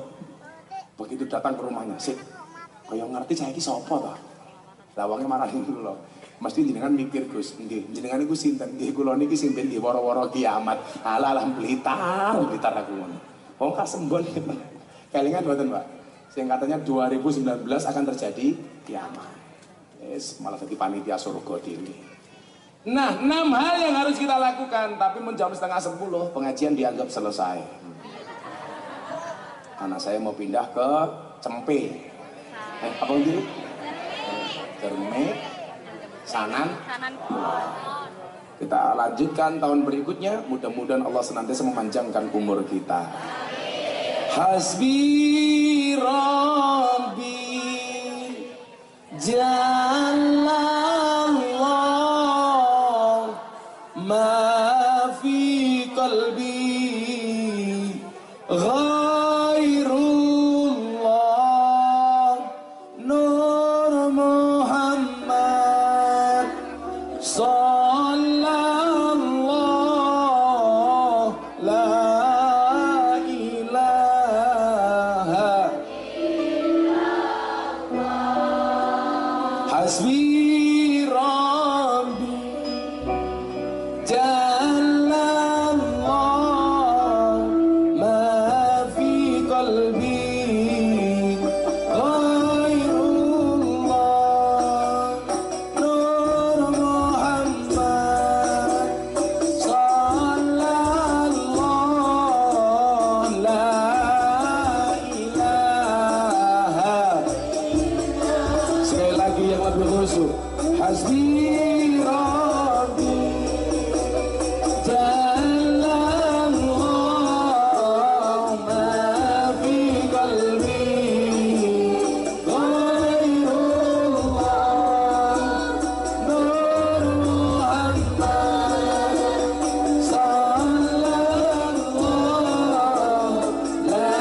Begitu datang ke rumahnya, sik. Kaya ngerti saya iki sapa ta? Lah wonge marahin kula. Mesti jenengan mikir Gus, nggih, jenengan niku sinten? Nggih kula niki sing ben nggih woro-woro kiamat. Alah Blitar aku ngono. Wong kasembon. Kelingan mboten, Pak? Yang katanya 2019 akan terjadi kiamat. Yes, malah jadi panitia surga diri. Nah, 6 hal yang harus kita lakukan, tapi menjam 9:30 pengajian dianggap selesai. Karena saya mau pindah ke Cempe. Apa itu? Derme, Sanan. Kita lanjutkan tahun berikutnya. Mudah-mudahan Allah senantiasa memanjangkan umur kita. Hasbi Rabbi Jallallah ma fi qalbi ghairullah Nur Muhammad sallallahu la Hasbi Rabbi Jallallah ma fi qalbi Hasbi Rabbi Jalallahu ma fi qalbi Ghairullah Nur Muhammad Sallallahu La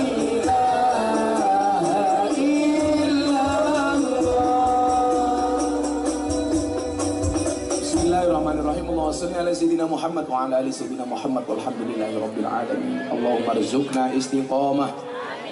ilaha Bismillahirrahmanirrahim. Allahumma shalli ala sayyidina Muhammad wa ala ali sayyidina Muhammad walhamdulillahi rabbil alamin. Allahumma rzuqna istiqamah.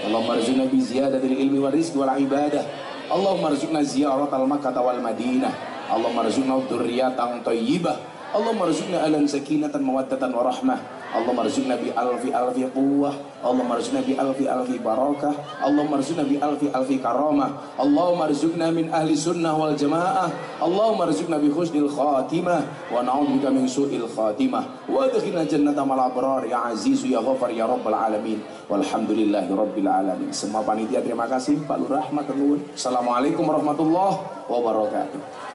Allahumma rzuqna bi ziyadatil ilmi wal rizqi wal ibadah. Allahumma rzuqna ziyaratal Makkah wal Madinah. Allahumma rzuqna dzurriyyatan thayyibah. Allahumma rzuqna alan sakinatan mawaddatan wa rahmah. Allahumma rzuqna bi alfi quwwah. Allahumma rzuqna bi alfi barakah. Allahumma rzuqna bi alfi karamah. Allahumma rzuqna min ahli sunnah wal jamaah. Allahumma rzuqna bi husnil khatimah wa na'udzubika min su'il khatimah. Wa adkhilna jannata mal abrar ya aziz ya ghafar ya rabbal alamin. Walhamdulillahi rabbil alamin. Semua panitia terima kasih, Pak Lurah matur nuwun. Assalamualaikum warahmatullahi wabarakatuh.